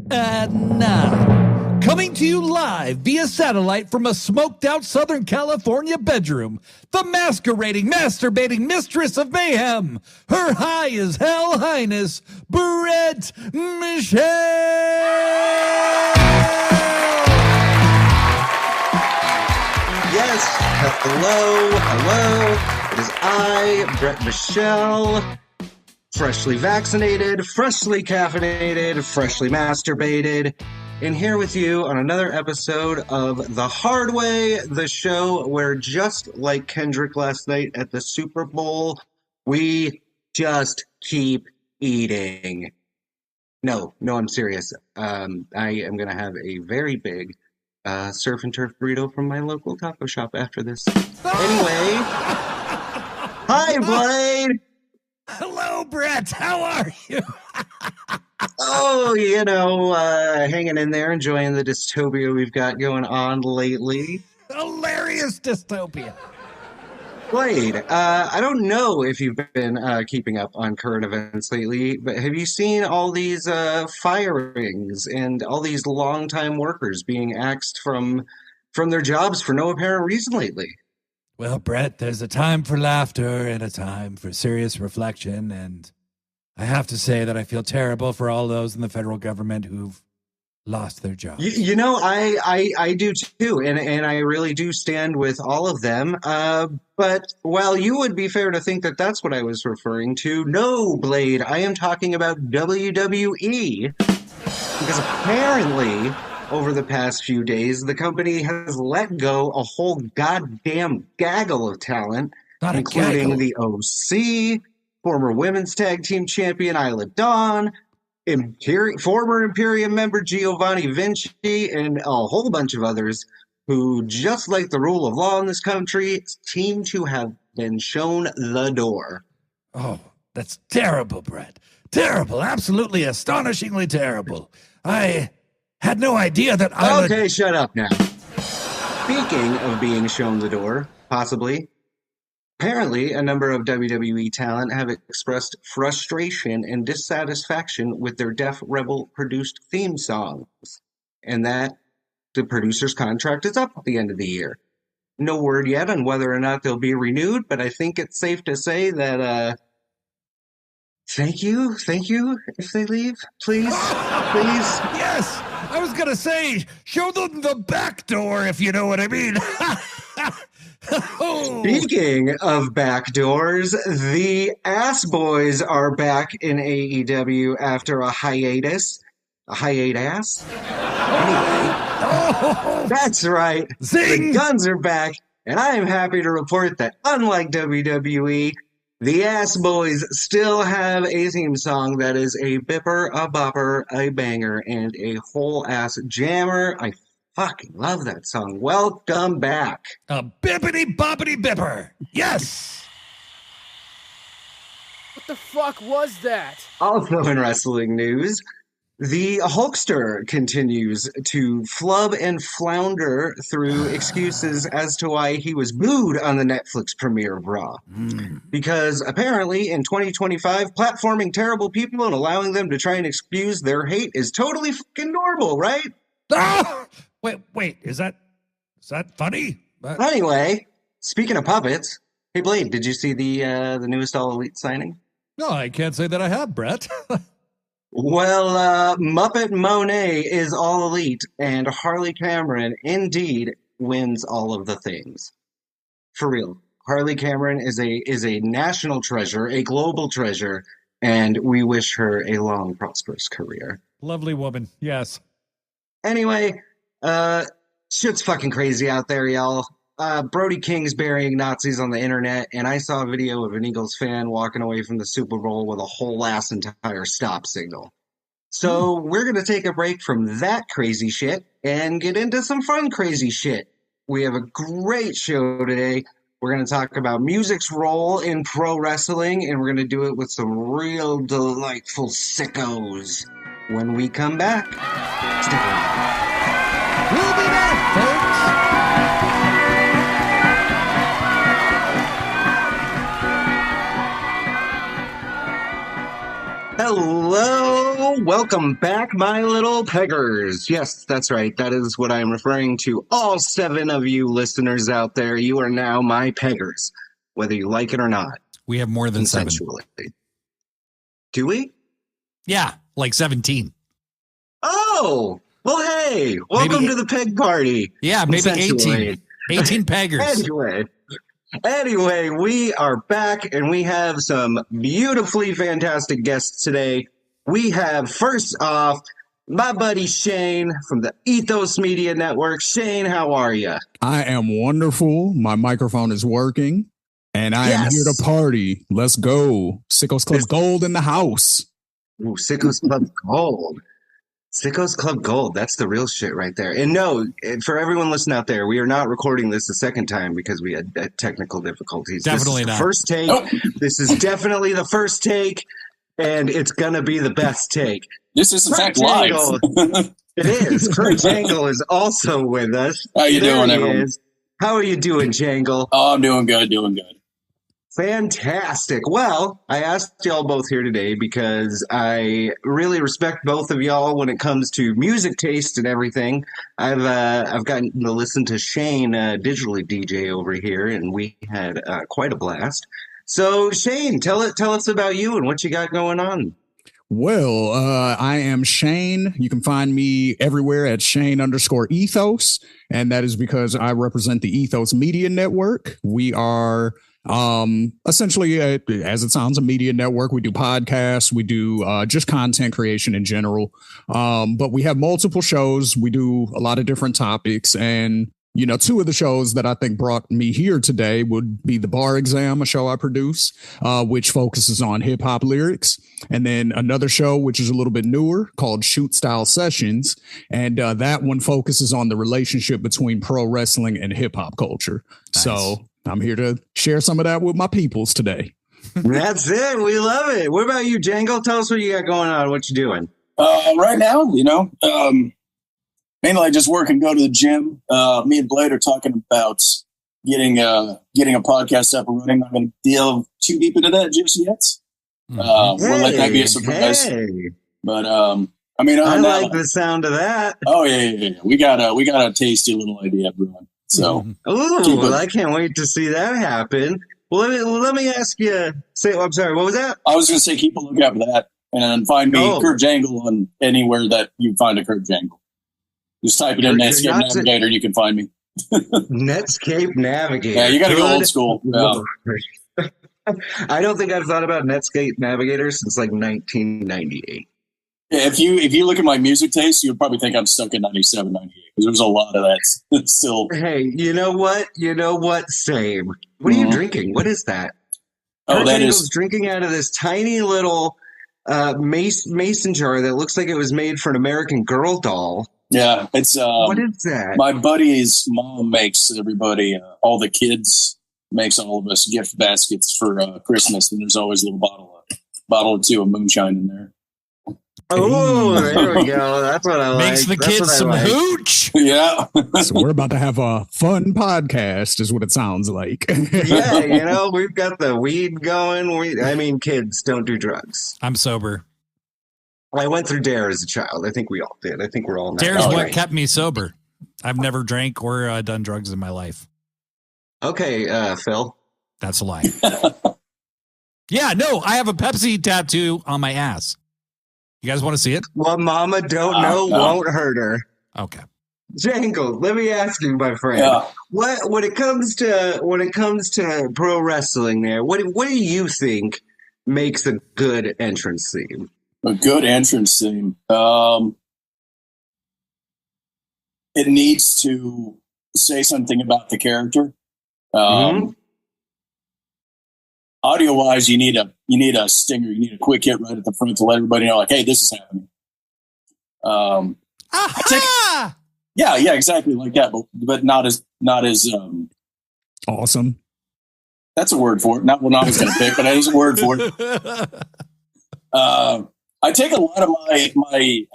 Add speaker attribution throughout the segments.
Speaker 1: And now, coming to you live via satellite from a smoked-out Southern California bedroom, the masquerading, masturbating mistress of mayhem, her high as hell highness, Brett Michelle!
Speaker 2: Yes, hello. It is I, Brett Michelle, freshly vaccinated, freshly caffeinated, freshly masturbated, and here with you on another episode of The Hard Way, the show where, just like Kendrick last night at the Super Bowl, we just keep eating. No, I'm serious. I am going to have a very big surf and turf burrito from my local taco shop after this. Anyway, hi, Blade!
Speaker 1: Hello, Brett. How are you?
Speaker 2: Oh, hanging in there, enjoying the dystopia we've got going on lately.
Speaker 1: Hilarious dystopia.
Speaker 2: Blade, I don't know if you've been keeping up on current events lately, but have you seen all these firings and all these longtime workers being axed from their jobs for no apparent reason lately?
Speaker 1: Well, Brett, there's a time for laughter and a time for serious reflection, and I have to say that I feel terrible for all those in the federal government who've lost their jobs.
Speaker 2: I do too, and I really do stand with all of them. But while you would be fair to think that that's what I was referring to, no, Blade, I am talking about WWE, because apparently, over the past few days, the company has let go a whole goddamn gaggle of talent, including the OC, former women's tag team champion Isla Dawn, former Imperium member Giovanni Vinci, and a whole bunch of others who, just like the rule of law in this country, seem to have been shown the door.
Speaker 1: Oh, that's terrible, Brett. Terrible. Absolutely astonishingly terrible. I had no idea that I would...
Speaker 2: Okay, shut up now. Speaking of being shown the door, possibly, apparently a number of WWE talent have expressed frustration and dissatisfaction with their Def Rebel-produced theme songs, and that the producer's contract is up at the end of the year. No word yet on whether or not they'll be renewed, but I think it's safe to say that, thank you if they leave, please.
Speaker 1: Yes! I was gonna say, show them the back door, if you know what I mean.
Speaker 2: Speaking of back doors, the Ass Boys are back in AEW after a hiatus. A hiatus? Anyway, that's right.
Speaker 1: Zing!
Speaker 2: The Guns are back, and I am happy to report that, unlike WWE, the Ass Boys still have a theme song that is a bipper, a bopper, a banger, and a whole ass jammer. I fucking love that song. Welcome back.
Speaker 1: A bippity boppity bipper. Yes.
Speaker 3: What the fuck was that?
Speaker 2: Also in wrestling news, the Hulkster continues to flub and flounder through excuses as to why he was booed on the Netflix premiere of Raw. Because apparently in 2025, platforming terrible people and allowing them to try and excuse their hate is totally fucking normal, right?
Speaker 1: Ah! Wait, is that funny?
Speaker 2: Anyway, speaking of puppets, hey Blade, did you see the newest All Elite signing?
Speaker 1: No, I can't say that I have, Brett.
Speaker 2: Well, Muppet Monet is All Elite, and Harley Cameron indeed wins all of the things. For real, Harley Cameron is a national treasure, a global treasure, and we wish her a long, prosperous career.
Speaker 1: Lovely woman, yes.
Speaker 2: Anyway, shit's fucking crazy out there, y'all. Brody King's burying Nazis on the internet, and I saw a video of an Eagles fan walking away from the Super Bowl with a whole ass entire stop signal. So we're going to take a break from that crazy shit and get into some fun crazy shit. We have a great show today. We're going to talk about music's role in pro wrestling, and we're going to do it with some real delightful sickos. When we come back, stick around.
Speaker 1: We'll be back, folks.
Speaker 2: Hello, welcome back, my little peggers. Yes, that's right. That is what I'm referring to. All 7 of you listeners out there, you are now my peggers, whether you like it or not.
Speaker 1: We have more than 7.
Speaker 2: Consensually. Do we?
Speaker 1: Yeah, like 17.
Speaker 2: Oh, well, hey, welcome
Speaker 1: Maybe-
Speaker 2: to the peg party.
Speaker 1: Yeah, maybe 18.
Speaker 2: Consensually.
Speaker 1: 18 peggers.
Speaker 2: Anyway, we are back and we have some beautifully fantastic guests today. We have, first off, my buddy Shane from the Ethos Media Network. Shane, how are you?
Speaker 4: I am wonderful. My microphone is working, and I am here to party. Let's go. Sickos Club Gold in the house.
Speaker 2: Ooh, Sickos Club Gold. Sickos Club Gold. That's the real shit right there. And no, for everyone listening out there, we are not recording this a second time because we had technical difficulties.
Speaker 1: Definitely
Speaker 2: this is
Speaker 1: not.
Speaker 2: The first take.
Speaker 5: Oh.
Speaker 2: This is definitely the first take, and it's going to be the best take.
Speaker 5: This is in
Speaker 2: Kurt
Speaker 5: fact live.
Speaker 2: Jangle. It is. Kurt Jangle is also with us.
Speaker 5: How you doing,
Speaker 2: He
Speaker 5: everyone?
Speaker 2: is. How are you doing, Jangle?
Speaker 5: Oh, I'm doing good, doing good.
Speaker 2: Fantastic. Well, I asked y'all both here today because I really respect both of y'all when it comes to music taste and everything. I've gotten to listen to Shane digitally DJ over here, and we had quite a blast. So, Shane, tell us about you and what you got going on.
Speaker 4: Well, I am Shane. You can find me everywhere at Shane_Ethos. And that is because I represent the Ethos Media Network. We are essentially, as it sounds, a media network. We do podcasts. We do just content creation in general. But we have multiple shows. We do a lot of different topics. And 2 of the shows that I think brought me here today would be The Bar Exam, a show I produce, which focuses on hip hop lyrics. And then another show, which is a little bit newer, called Shoot Style Sessions. And that one focuses on the relationship between pro wrestling and hip hop culture.
Speaker 1: Nice.
Speaker 4: So I'm here to share some of that with my peoples today.
Speaker 2: That's it. We love it. What about you, Jangle? Tell us what you got going on. What you doing?
Speaker 5: Right now, mainly I just work and go to the gym. Me and Blade are talking about getting a podcast up and running. I'm going to delve too deep into that just yet. We'll let that be a surprise.
Speaker 2: Hey.
Speaker 5: But
Speaker 2: I like the sound of that.
Speaker 5: Oh yeah. We got a tasty little idea brewing. So
Speaker 2: Ooh, well, I can't wait to see that happen. Well, let me ask you. I'm sorry. What was that?
Speaker 5: I was going to say keep a lookout for that, and then find me Kurt Jangle on anywhere that you find a Kurt Jangle. Just type it in Netscape Navigator, and you can find me.
Speaker 2: Netscape Navigator.
Speaker 5: Yeah, you got to go old school. Yeah.
Speaker 2: I don't think I've thought about Netscape Navigator since like 1998.
Speaker 5: Yeah, if you look at my music taste, you would probably think I'm stuck in 97, 98, because there's a lot of that still.
Speaker 2: Hey, you know what? Same. What are you drinking? What is that?
Speaker 5: Oh, that
Speaker 2: Jangle's
Speaker 5: is
Speaker 2: drinking out of this tiny little mason jar that looks like it was made for an American Girl doll.
Speaker 5: Yeah, it's
Speaker 2: what is that?
Speaker 5: My buddy's mom makes everybody, all the kids, makes all of us gift baskets for Christmas, and there's always a little bottle or 2 of moonshine in there.
Speaker 2: Oh, there we go. That's what I like.
Speaker 1: Makes the
Speaker 2: That's
Speaker 1: kids
Speaker 2: what I
Speaker 1: some
Speaker 2: like.
Speaker 1: hooch.
Speaker 5: Yeah.
Speaker 4: So we're about to have a fun podcast is what it sounds like.
Speaker 2: Yeah, we've got the weed going. Kids don't do drugs.
Speaker 1: I'm sober.
Speaker 2: I went through DARE as a child. I think we all did. I think we're all.
Speaker 1: Dare's
Speaker 2: now.
Speaker 1: what kept me sober. I've never drank or done drugs in my life.
Speaker 2: Okay, Phil.
Speaker 1: That's a lie. Yeah, no, I have a Pepsi tattoo on my ass. You guys want to see it?
Speaker 2: What Mama don't know won't hurt her.
Speaker 1: Okay.
Speaker 2: Jangle, let me ask you, my friend.
Speaker 5: Yeah.
Speaker 2: What when it comes to pro wrestling, what do you think makes a good entrance theme?
Speaker 5: A good entrance theme. It needs to say something about the character. Audio wise, you need a stinger. You need a quick hit right at the front to let everybody know, like, hey, this is happening. Yeah, exactly like that, but not as
Speaker 4: Awesome.
Speaker 5: That's a word for it. Not what I was going to pick, but that is a word for it. I take a lot of my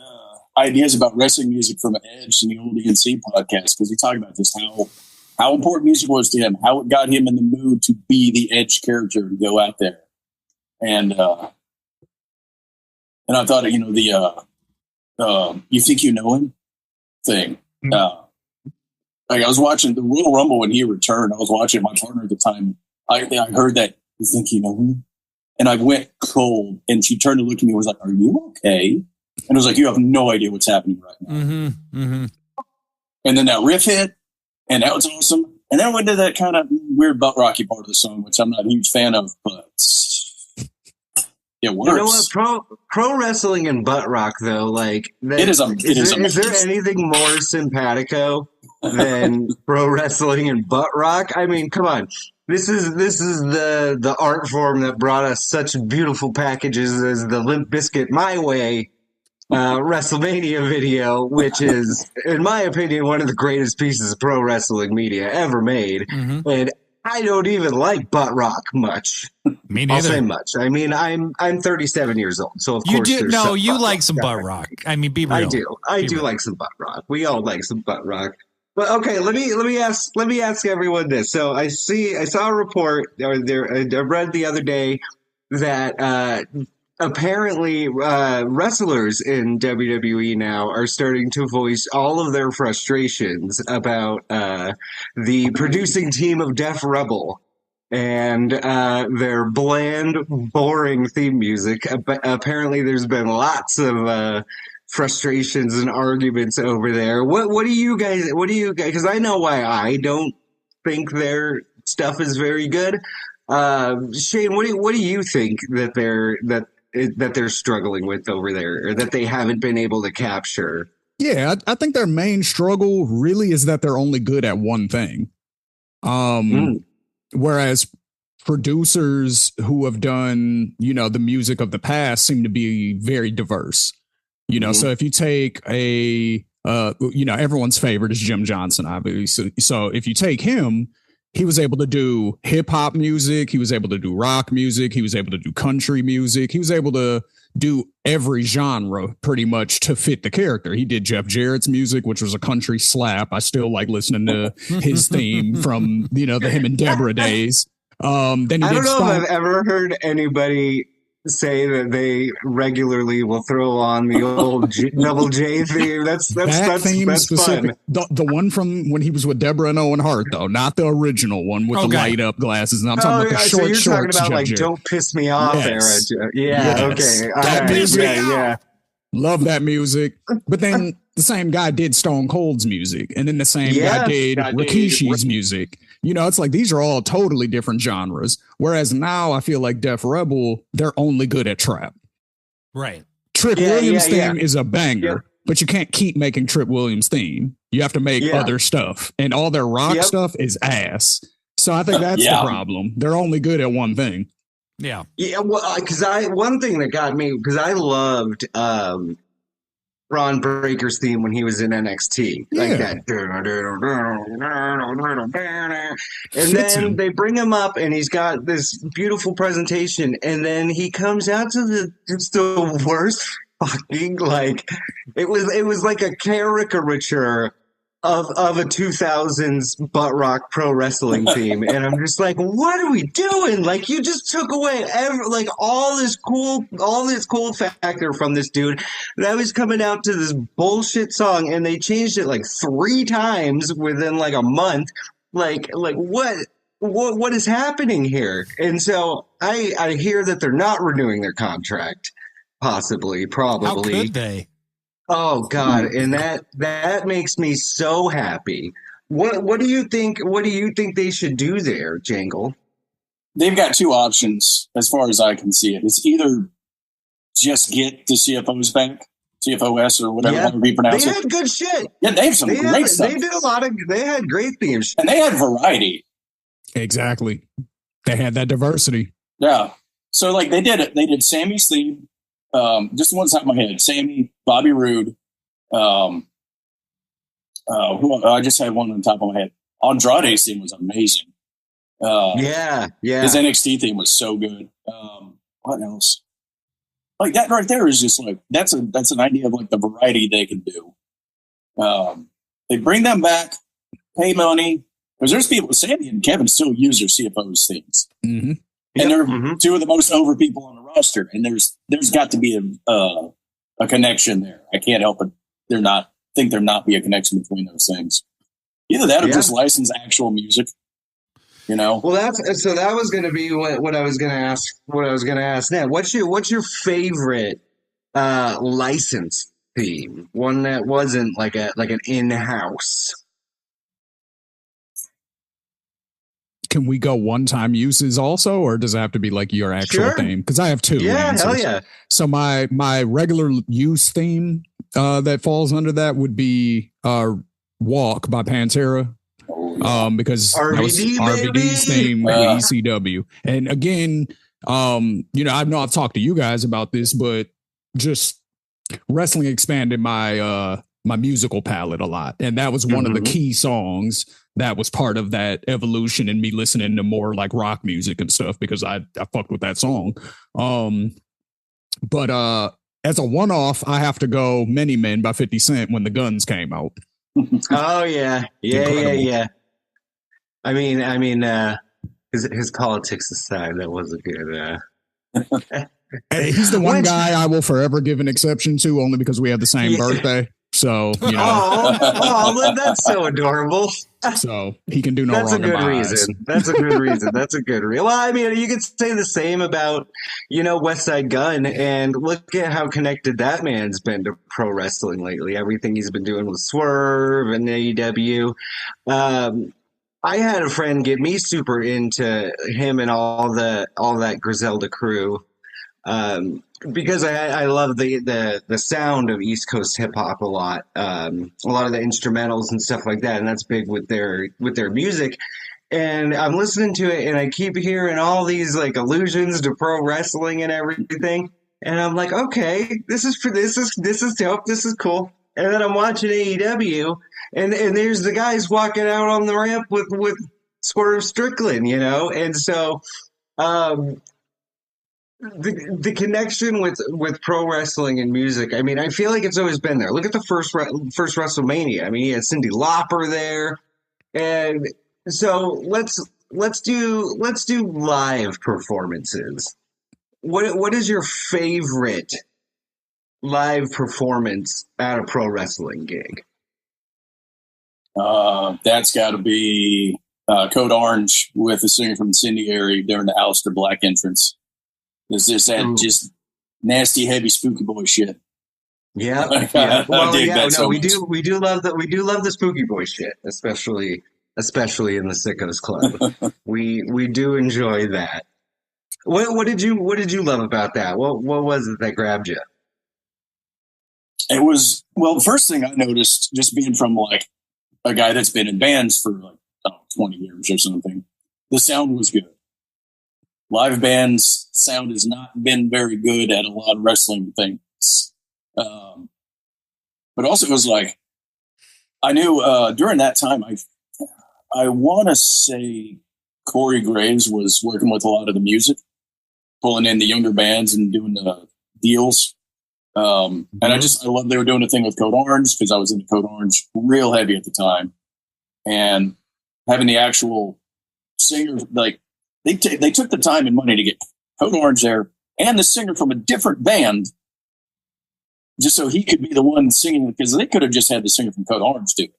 Speaker 5: ideas about wrestling music from Edge and the old ENC podcast, because he talked about this, how important music was to him, how it got him in the mood to be the Edge character and go out there. And And I thought, the you think you know him thing. Like I was watching the Royal Rumble when he returned. I was watching my partner at the time. I heard that, you think you know him? And I went cold. And she turned to look at me and was like, are you okay? And I was like, you have no idea what's happening right now. And then that riff hit, and that was awesome. And then I went to that kind of weird butt rocky part of the song, which I'm not a huge fan of, but it works.
Speaker 2: You know what? Pro wrestling and butt rock, though, like
Speaker 5: is
Speaker 2: there anything more simpatico than pro wrestling and butt rock? I mean, come on. This is the art form that brought us such beautiful packages as the Limp Bizkit My Way WrestleMania video, which is, in my opinion, one of the greatest pieces of pro wrestling media ever made. And I don't even like butt rock much.
Speaker 1: Me neither.
Speaker 2: I'll say much. I mean, I'm 37 years old, so of course
Speaker 1: you like some butt rock. I mean, be real.
Speaker 2: I do like some butt rock. We all like some butt rock. But okay, let me ask everyone this. So I saw a report I read the other day that apparently wrestlers in WWE now are starting to voice all of their frustrations about the producing team of Def Rebel and their bland, boring theme music. Apparently, there's been lots of frustrations and arguments over there. What do you guys? Because I know why I don't think their stuff is very good. Shane, what do you think that they're struggling with over there, or that they haven't been able to capture?
Speaker 4: Yeah, I think their main struggle really is that they're only good at one thing. Whereas producers who have done, the music of the past seem to be very diverse. So if you take everyone's favorite is Jim Johnson, obviously. So if you take him, he was able to do hip hop music. He was able to do rock music. He was able to do country music. He was able to do every genre pretty much to fit the character. He did Jeff Jarrett's music, which was a country slap. I still like listening to his theme from, the him and Deborah days. Then he
Speaker 2: I don't know if I've ever heard anybody say that they regularly will throw on the old Double J theme. That's fun.
Speaker 4: The one from when he was with Deborah and Owen Hart, though, not the original one with the light up glasses. And I'm talking about the
Speaker 2: so you're talking about
Speaker 4: Jeff
Speaker 2: like
Speaker 4: Jarrett.
Speaker 2: Don't Piss Me Off era. Yeah.
Speaker 4: Yes.
Speaker 2: Okay. All right. Yeah.
Speaker 4: Love that music. But then the same guy did Stone Cold's music. And then the same guy did Rikishi's music. It's like these are all totally different genres. Whereas now I feel like Def Rebel, they're only good at trap.
Speaker 1: Right.
Speaker 4: Trip Williams' theme is a banger, but you can't keep making Trip Williams' theme. You have to make other stuff. And all their rock stuff is ass. So I think that's the problem. They're only good at one thing.
Speaker 1: Yeah.
Speaker 2: Yeah, well, because one thing that got me, because I loved Ron Breaker's theme when he was in NXT, like that. And then they bring him up, and he's got this beautiful presentation, and then he comes out to just the worst fucking, like, it was like a caricature of a 2000s butt rock pro wrestling theme, and I'm just like, what are we doing? Like, you just took away all this cool factor from this dude that was coming out to this bullshit song, and they changed it like 3 times within like a month. Like what is happening here? And so I hear that they're not renewing their contract, probably.
Speaker 1: How could they?
Speaker 2: Oh God, and that makes me so happy. What do you think? What do you think they should do there, Jangle?
Speaker 5: They've got 2 options as far as I can see it. It's either just get the CFOs back, CFOS or whatever we pronounce it.
Speaker 2: They had good shit.
Speaker 5: Yeah, they have some great stuff.
Speaker 2: They did they had great themes.
Speaker 5: And they had variety.
Speaker 4: Exactly. They had that diversity.
Speaker 5: Yeah. So like they did it. They did Sammy's theme. Just the ones out of my head. Sammy, Bobby Roode. I just had one on the top of my head. Andrade's theme was amazing. His NXT theme was so good. What else? Like that right there is just like that's an idea of like the variety they can do. They bring them back, pay money because there's people. Sammy and Kevin still use their CFO's themes.
Speaker 4: Mm-hmm.
Speaker 5: And they're
Speaker 2: Mhm.
Speaker 5: two of the most over people on the roster. And there's got to be a connection there. I can't help it. There not be a connection between those things. Either that or
Speaker 2: Yeah.
Speaker 5: just license actual music. You know?
Speaker 2: Well, that was going to be what I was going to ask. What I was going to ask now. What's your favorite license theme? One that wasn't like an in-house.
Speaker 4: Can we go one-time uses also, or does it have to be like your actual
Speaker 2: Sure.
Speaker 4: theme? Because I have two
Speaker 2: Yeah,
Speaker 4: answers.
Speaker 2: hell yeah.
Speaker 4: So my regular use theme that falls under that would be "Walk" by Pantera. Because that was
Speaker 2: RVD,
Speaker 4: RVD's
Speaker 2: baby.
Speaker 4: theme with ECW. And again, I know I've talked to you guys about this, but just wrestling expanded my my musical palette a lot. And that was one of the key songs that was part of that evolution in me listening to more like rock music and stuff, because I fucked with that song. But as a one-off, I have to go "Many Men" by 50 Cent when the Guns came out.
Speaker 2: Oh yeah. Yeah. I mean, his politics aside, that was a good.
Speaker 4: Hey, he's the one guy I will forever give an exception to, only because we have the same birthday. So, you know.
Speaker 2: Oh, that's so adorable.
Speaker 4: So he can do no
Speaker 2: That's a
Speaker 4: wrong in
Speaker 2: good
Speaker 4: my
Speaker 2: reason.
Speaker 4: eyes.
Speaker 2: That's a good reason. That's a good reason. Well, I mean, you could say the same about, West Side Gun, and look at how connected that man's been to pro wrestling lately. Everything he's been doing with Swerve and AEW. I had a friend get me super into him and all that Griselda crew. Because I love the sound of East Coast hip hop a lot of the instrumentals and stuff like that, and that's big with their music. And I'm listening to it, and I keep hearing all these like allusions to pro wrestling and everything, and I'm like, okay, this is dope, this is cool. And then I'm watching AEW, and there's the guys walking out on the ramp with Swerve Strickland, and so. The connection with pro wrestling and music, I mean, I feel like it's always been there. Look at the first WrestleMania. I mean, he had Cyndi Lauper there, and so let's do live performances. What is your favorite live performance at a pro wrestling gig?
Speaker 5: That's got to be Code Orange with the singer from Incendiary during the Aleister Black entrance. It's just that just nasty, heavy, spooky boy shit.
Speaker 2: Yeah. Well, yeah. No, we do love the spooky boy shit, especially in the Sickos Club. we do enjoy that. What did you love about that? What was it that grabbed you?
Speaker 5: It was, well, the first thing I noticed, just being from like a guy that's been in bands for like 20 years or something, the sound was good. Live bands sound has not been very good at a lot of wrestling things. But also it was like, I knew during that time, I want to say Corey Graves was working with a lot of the music, pulling in the younger bands and doing the deals. And I love they were doing a thing with Code Orange, because I was into Code Orange real heavy at the time. And having the actual singer, like, they took the time and money to get Code Orange there and the singer from a different band, just so he could be the one singing, because they could have just had the singer from Code Orange do it.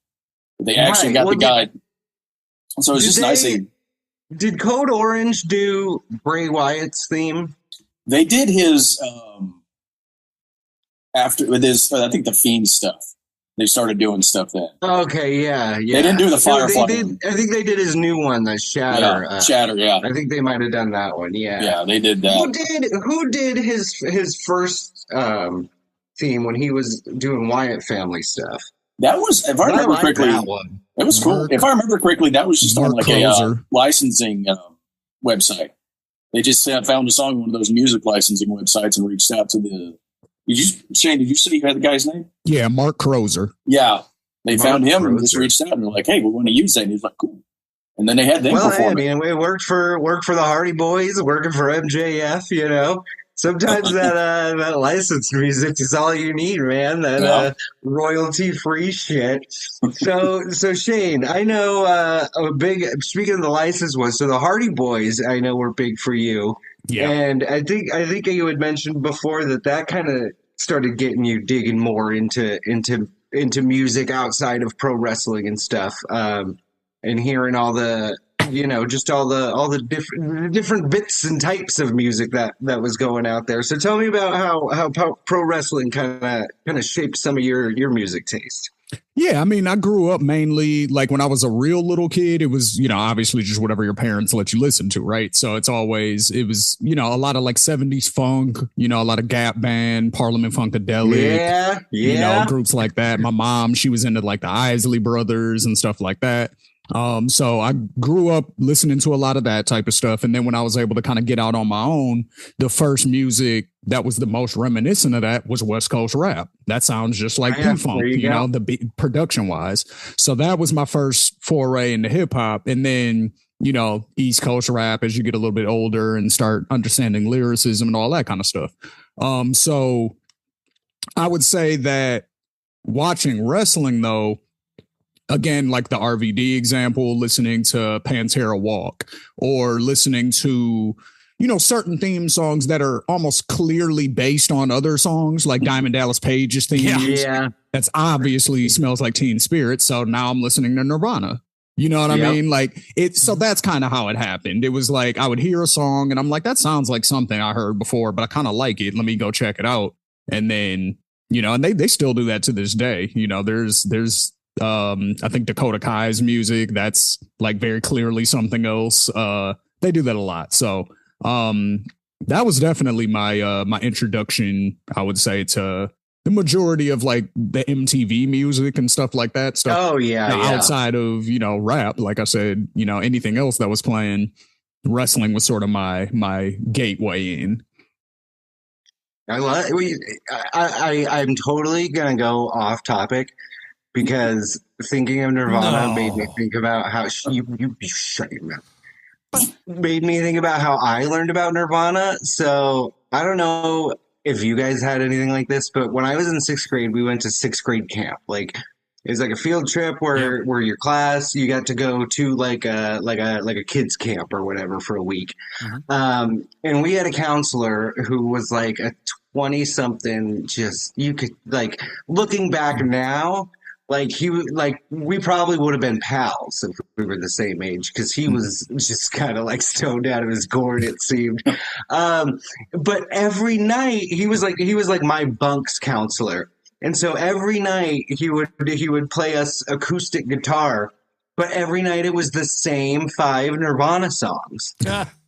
Speaker 5: But they actually got the guy. So it was just nice.
Speaker 2: Did Code Orange do Bray Wyatt's theme?
Speaker 5: They did his after with his, I think, the Fiend stuff. They started doing stuff then.
Speaker 2: Okay, yeah.
Speaker 5: They didn't do the Firefly.
Speaker 2: I think they did his new one, the Shatter.
Speaker 5: Yeah, Shatter, yeah.
Speaker 2: I think they might have done that one, yeah.
Speaker 5: Yeah, they did that.
Speaker 2: Who did his first theme when he was doing Wyatt family stuff?
Speaker 5: That was, if I remember correctly,
Speaker 2: that one.
Speaker 5: It was cool. If I remember correctly, that was just on like a licensing website. They just found a song on one of those music licensing websites and reached out to the. Shane, did you say you had the guy's name?
Speaker 4: Yeah, Mark Crozer.
Speaker 5: Yeah. They found him and just
Speaker 2: Crozer.
Speaker 5: reached out and they're like, hey, we want to use that. And he's like, cool. And then they had them perform.
Speaker 2: I mean, it worked for the Hardy Boys, working for MJF, Sometimes that licensed music is all you need, man. That royalty free shit. So Shane, I know a big. Speaking of the licensed ones, so the Hardy Boys, I know were big for you.
Speaker 4: Yeah.
Speaker 2: And I think you had mentioned before that kind of started getting you digging more into music outside of pro wrestling and stuff. And hearing all the just all the different bits and types of music that was going out there. So tell me about how pro wrestling kind of shaped some of your music taste.
Speaker 4: Yeah, I mean, I grew up mainly like when I was a real little kid, it was, obviously just whatever your parents let you listen to, right? So it was, a lot of like 70s funk, a lot of Gap Band, Parliament Funkadelic, groups like that. My mom, she was into like the Isley Brothers and stuff like that. So I grew up listening to a lot of that type of stuff. And then when I was able to kind of get out on my own, the first music that was the most reminiscent of that was West Coast rap. That sounds just like P-Funk, the beat, production wise. So that was my first foray into hip hop. And then, East Coast rap as you get a little bit older and start understanding lyricism and all that kind of stuff. So I would say that watching wrestling though, again, like the RVD example, listening to Pantera Walk or listening to, certain theme songs that are almost clearly based on other songs like Diamond Dallas Page's theme.
Speaker 2: Yeah.
Speaker 4: That's obviously Smells Like Teen Spirit. So now I'm listening to Nirvana. You know what I mean? Like so that's kind of how it happened. It was like, I would hear a song and I'm like, that sounds like something I heard before, but I kind of like it. Let me go check it out. And then, and they still do that to this day. There's I think Dakota Kai's music, that's like very clearly something else. They do that a lot. So that was definitely my my introduction, I would say, to the majority of like the MTV music and stuff like that. Stuff outside of, rap, like I said, anything else that was playing, wrestling was sort of my gateway in.
Speaker 2: I'm totally gonna go off topic because thinking of Nirvana made me think about how you shut your mouth. Made me think about how I learned about Nirvana. So I don't know if you guys had anything like this, but when I was in sixth grade, we went to sixth grade camp. Like it was like a field trip where your class, you got to go to like a kids camp or whatever for a week. Mm-hmm. And we had a counselor who was like a 20-something. Just you could like looking back now. Like we probably would have been pals if we were the same age because he was just kind of like stoned out of his gourd, it seemed. But every night he was like my bunks counselor, and so every night he would play us acoustic guitar, but every night it was the same 5 Nirvana songs,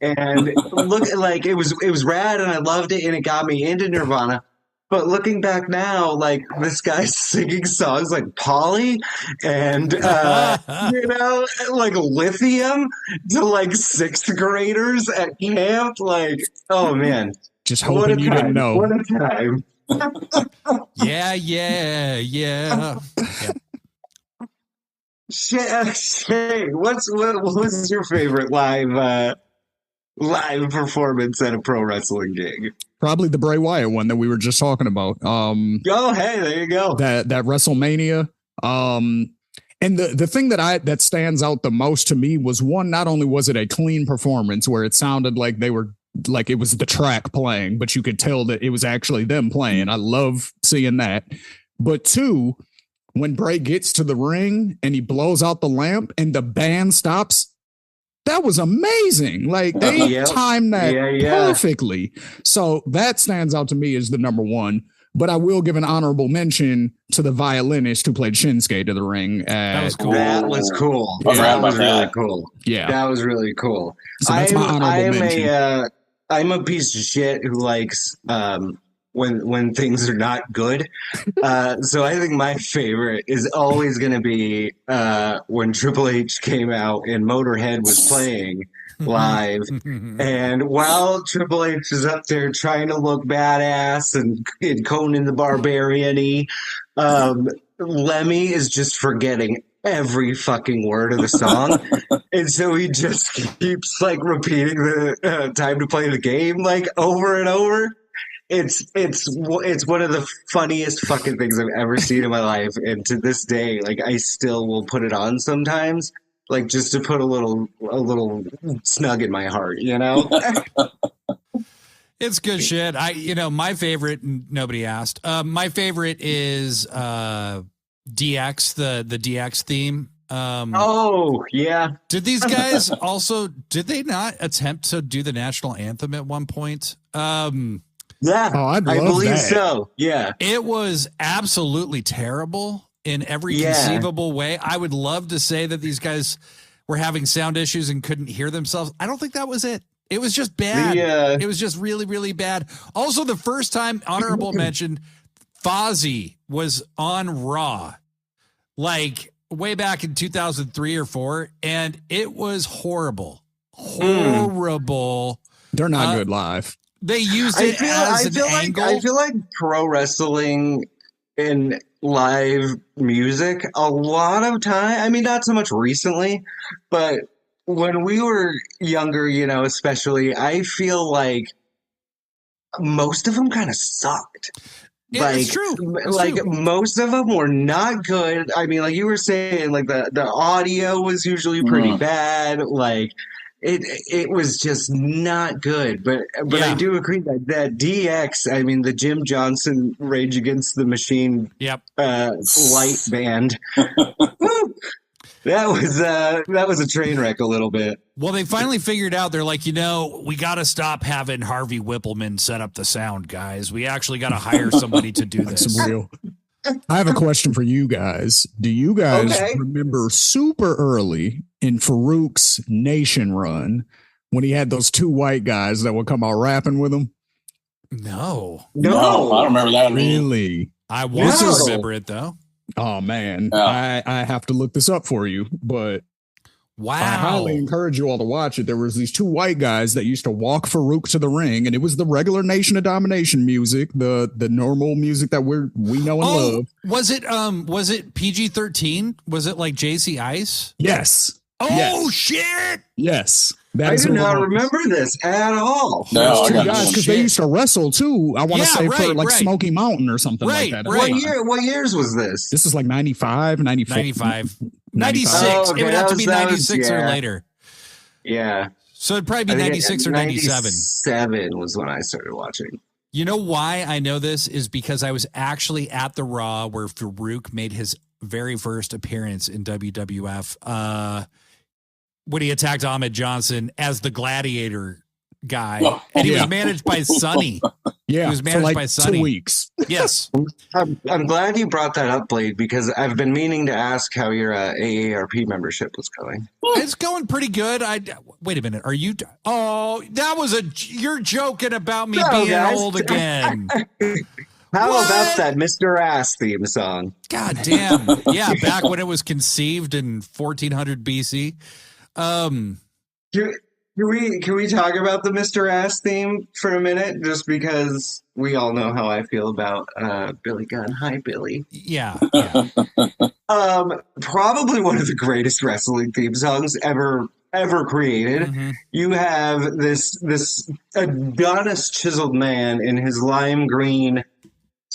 Speaker 2: and look like it was rad, and I loved it, and it got me into Nirvana. But looking back now, like this guy's singing songs like Polly and, like Lithium to like 6th graders at camp. Like, oh man.
Speaker 4: Just hoping you didn't know.
Speaker 2: What a time.
Speaker 1: Yeah.
Speaker 2: Shay, what was your favorite live performance at a pro wrestling gig?
Speaker 4: Probably the Bray Wyatt one that we were just talking about.
Speaker 2: Oh, hey, there you go.
Speaker 4: That WrestleMania. And the thing that stands out the most to me was one, not only was it a clean performance where it sounded like they were like it was the track playing, but you could tell that it was actually them playing. I love seeing that. But 2, when Bray gets to the ring and he blows out the lamp and the band stops, that was amazing. Like they timed that perfectly. So that stands out to me as the number one. But I will give an honorable mention to the violinist who played Shinsuke to the ring.
Speaker 1: That was cool.
Speaker 2: That was cool. That was really cool. Yeah, that was really cool.
Speaker 4: So that's my honorable mention.
Speaker 2: I'm a piece of shit who likes when things are not good. So I think my favorite is always going to be when Triple H came out and Motorhead was playing live. And while Triple H is up there trying to look badass and Conan the Barbarian-y, Lemmy is just forgetting every fucking word of the song. And so he just keeps like repeating the time to play the game like over and over. It's one of the funniest fucking things I've ever seen in my life, and to this day, like I still will put it on sometimes, like just to put a little snug in my heart, you know.
Speaker 1: It's good shit. My favorite. Nobody asked. My favorite is DX, the DX theme.
Speaker 2: Oh yeah.
Speaker 1: Did these guys also? Did they not attempt to do the national anthem at one point?
Speaker 2: Yeah, I believe
Speaker 4: that.
Speaker 2: so. Yeah,
Speaker 1: it was absolutely terrible in every conceivable way. I would love to say that these guys were having sound issues and couldn't hear themselves. I don't think that was it. It was just bad. It was just really, really bad. Also, the first time, honorable mention, Fozzy was on Raw, like way back in 2003 or 4, and it was horrible. Horrible.
Speaker 4: They're not good live.
Speaker 1: They used it as an angle.
Speaker 2: I feel like pro wrestling in live music, a lot of time, I mean, not so much recently, but when we were younger, you know, especially, I feel like most of them kind of sucked.
Speaker 1: It's true.
Speaker 2: Most of them were not good. I mean, like you were saying, like the audio was usually pretty bad. Like it was just not good. But I do agree that DX, I mean, the Jim Johnson Rage Against the Machine light band. That was a train wreck a little bit.
Speaker 1: Well, they finally figured out, they're like, we got to stop having Harvey Whippleman set up the sound, guys. We actually got to hire somebody to do this.
Speaker 4: I have a question for you guys. Do you guys remember super early in Farouk's Nation run when he had those two white guys that would come out rapping with him?
Speaker 1: No,
Speaker 5: I don't remember that.
Speaker 4: Really?
Speaker 1: I want to remember it, though.
Speaker 4: Oh, man. I have to look this up for you, but
Speaker 1: wow.
Speaker 4: I highly encourage you all to watch it. There was these two white guys that used to walk Farouk to the ring, and it was the regular Nation of Domination music, the normal music that we know and love.
Speaker 1: Was it PG-13? Was it like JC Ice?
Speaker 4: Yes.
Speaker 1: Oh,
Speaker 4: yes.
Speaker 1: shit.
Speaker 4: Yes.
Speaker 2: I do not remember this at all.
Speaker 4: No, two guys, because they used to wrestle too. I want to say for like Smoky Mountain or something like that.
Speaker 2: Right. What years was this?
Speaker 4: This is like 95, 94.
Speaker 1: 95. 96. Oh, okay. It would have to be 96 or later.
Speaker 2: Yeah.
Speaker 1: So it'd probably be 96 or 97.
Speaker 2: 97 was when I started watching.
Speaker 1: You know why I know this is because I was actually at the Raw where Farouk made his very first appearance in WWF. When he attacked Ahmed Johnson as the gladiator guy. And he was managed by Sonny.
Speaker 4: Yeah.
Speaker 1: He was managed by Sonny.
Speaker 4: 2 weeks.
Speaker 1: Yes.
Speaker 2: I'm glad you brought that up, Blade, because I've been meaning to ask how your AARP membership was going.
Speaker 1: It's going pretty good. Wait a minute. Are you? Oh, that was you're joking about me being old again.
Speaker 2: How about that Mr. Ass theme song?
Speaker 1: God damn. Yeah. Back when it was conceived in 1400 BC.
Speaker 2: Can we talk about the Mr. Ass theme for a minute? Just because we all know how I feel about Billy Gunn. Hi, Billy.
Speaker 1: Yeah.
Speaker 2: Probably one of the greatest wrestling theme songs ever created. Mm-hmm. You have this Adonis chiseled man in his lime green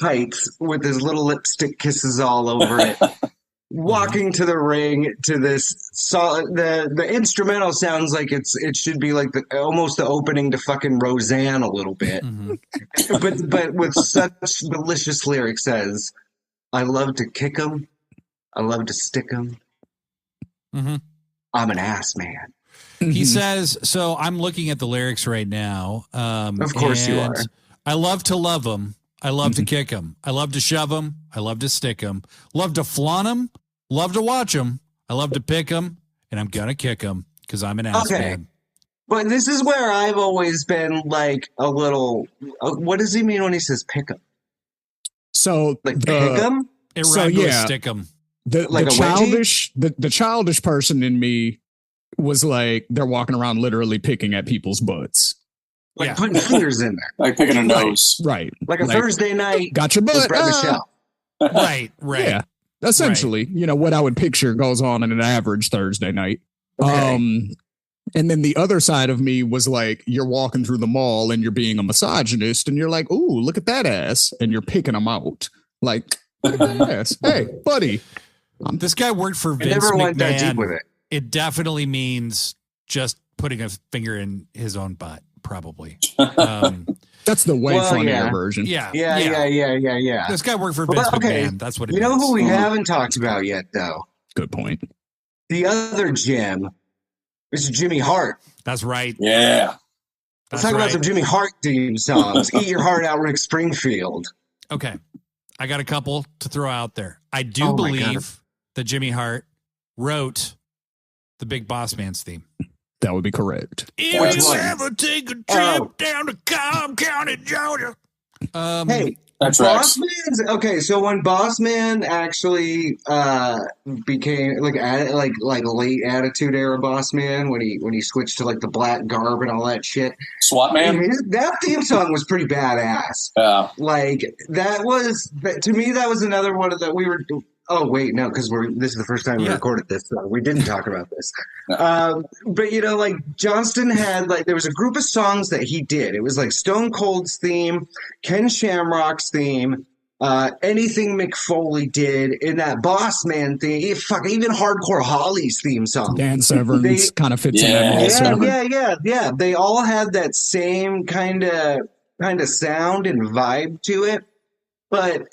Speaker 2: tights with his little lipstick kisses all over it. Walking to the ring to this the instrumental sounds like it should be like almost the opening to fucking Roseanne a little bit, but with such delicious lyrics as I love to kick 'em, I love to stick 'em, I'm an ass man.
Speaker 1: He says so. I'm looking at the lyrics right now.
Speaker 2: Of course you are.
Speaker 1: I love to love 'em. I love to kick 'em. I love to shove 'em. I love to stick 'em. Love to flaunt 'em. Love to watch 'em. I love to pick 'em. And I'm going to kick 'em because I'm an ass man.
Speaker 2: But this is where I've always been like a little, what does he mean when he says pick 'em?
Speaker 4: So
Speaker 2: like pick 'em?
Speaker 1: It rhymed with stick 'em.
Speaker 4: The childish person in me was like, they're walking around literally picking at people's butts.
Speaker 2: Like putting fingers in there.
Speaker 5: Like picking a nose.
Speaker 4: Right.
Speaker 2: Like a Thursday night.
Speaker 4: Got your butt.
Speaker 2: Brett Michelle.
Speaker 1: Right.
Speaker 4: Yeah. essentially, what I would picture goes on in an average Thursday night.
Speaker 2: Okay.
Speaker 4: And then the other side of me was like, you're walking through the mall and you're being a misogynist and you're like, ooh, look at that ass. And you're picking them out. Like, look at that ass. Hey, buddy.
Speaker 1: This guy worked for Vince
Speaker 2: never went that deep
Speaker 1: McMahon.
Speaker 2: with it.
Speaker 1: It definitely means just putting a finger in his own butt, probably.
Speaker 4: That's the way funnier version.
Speaker 1: Yeah. This guy worked for Vince McMahon. That's what it
Speaker 2: You know
Speaker 1: means.
Speaker 2: who we haven't talked about yet, though?
Speaker 4: Good point.
Speaker 2: The other Jim is Jimmy Hart.
Speaker 1: That's right.
Speaker 5: Yeah.
Speaker 2: Let's talk about some Jimmy Hart theme songs. Eat Your Heart Out, Rick Springfield.
Speaker 1: Okay. I got a couple to throw out there. I do believe that Jimmy Hart wrote the Big Boss Man's theme.
Speaker 4: That would be correct.
Speaker 1: If you ever take a trip down to Cobb County, Georgia.
Speaker 2: Hey,
Speaker 5: that's
Speaker 2: Boss Man's okay. So when Boss Man actually became like late Attitude Era Boss Man, when he switched to like the black garb and all that shit,
Speaker 5: SWAT Man.
Speaker 2: That theme song was pretty badass.
Speaker 5: Yeah.
Speaker 2: Like that was to me. That was another one of the we were. Oh wait, no, because this is the first time we recorded this, so we didn't talk about this. But like Johnston had there was a group of songs that he did. It was like Stone Cold's theme, Ken Shamrock's theme, anything Mick Foley did in that Boss Man theme. Even Hardcore Holly's theme song.
Speaker 4: Dan Severn's kind of fits in that.
Speaker 2: Yeah. They all had that same kind of sound and vibe to it, but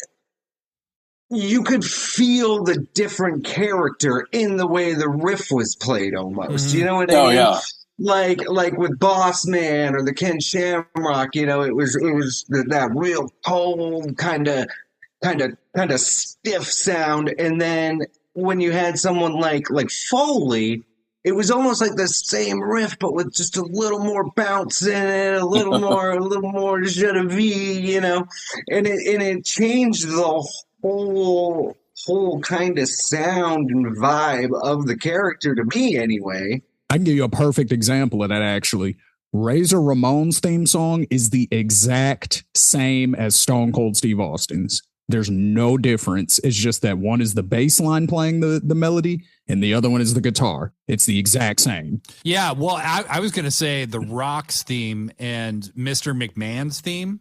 Speaker 2: you could feel the different character in the way the riff was played almost. You know what I mean?
Speaker 5: Yeah.
Speaker 2: Like with Boss Man or the Ken Shamrock, it was that real cold kind of stiff sound. And then when you had someone like Foley, it was almost like the same riff, but with just a little more bounce in it, a little more je ne vis, and it changed the whole kind of sound and vibe of the character to me anyway.
Speaker 4: I can give you a perfect example of that, actually. Razor Ramon's theme song is the exact same as Stone Cold Steve Austin's. There's no difference. It's just that one is the bass line playing the melody and the other one is the guitar. It's the exact same.
Speaker 1: Yeah, well, I was going to say the Rock's theme and Mr. McMahon's theme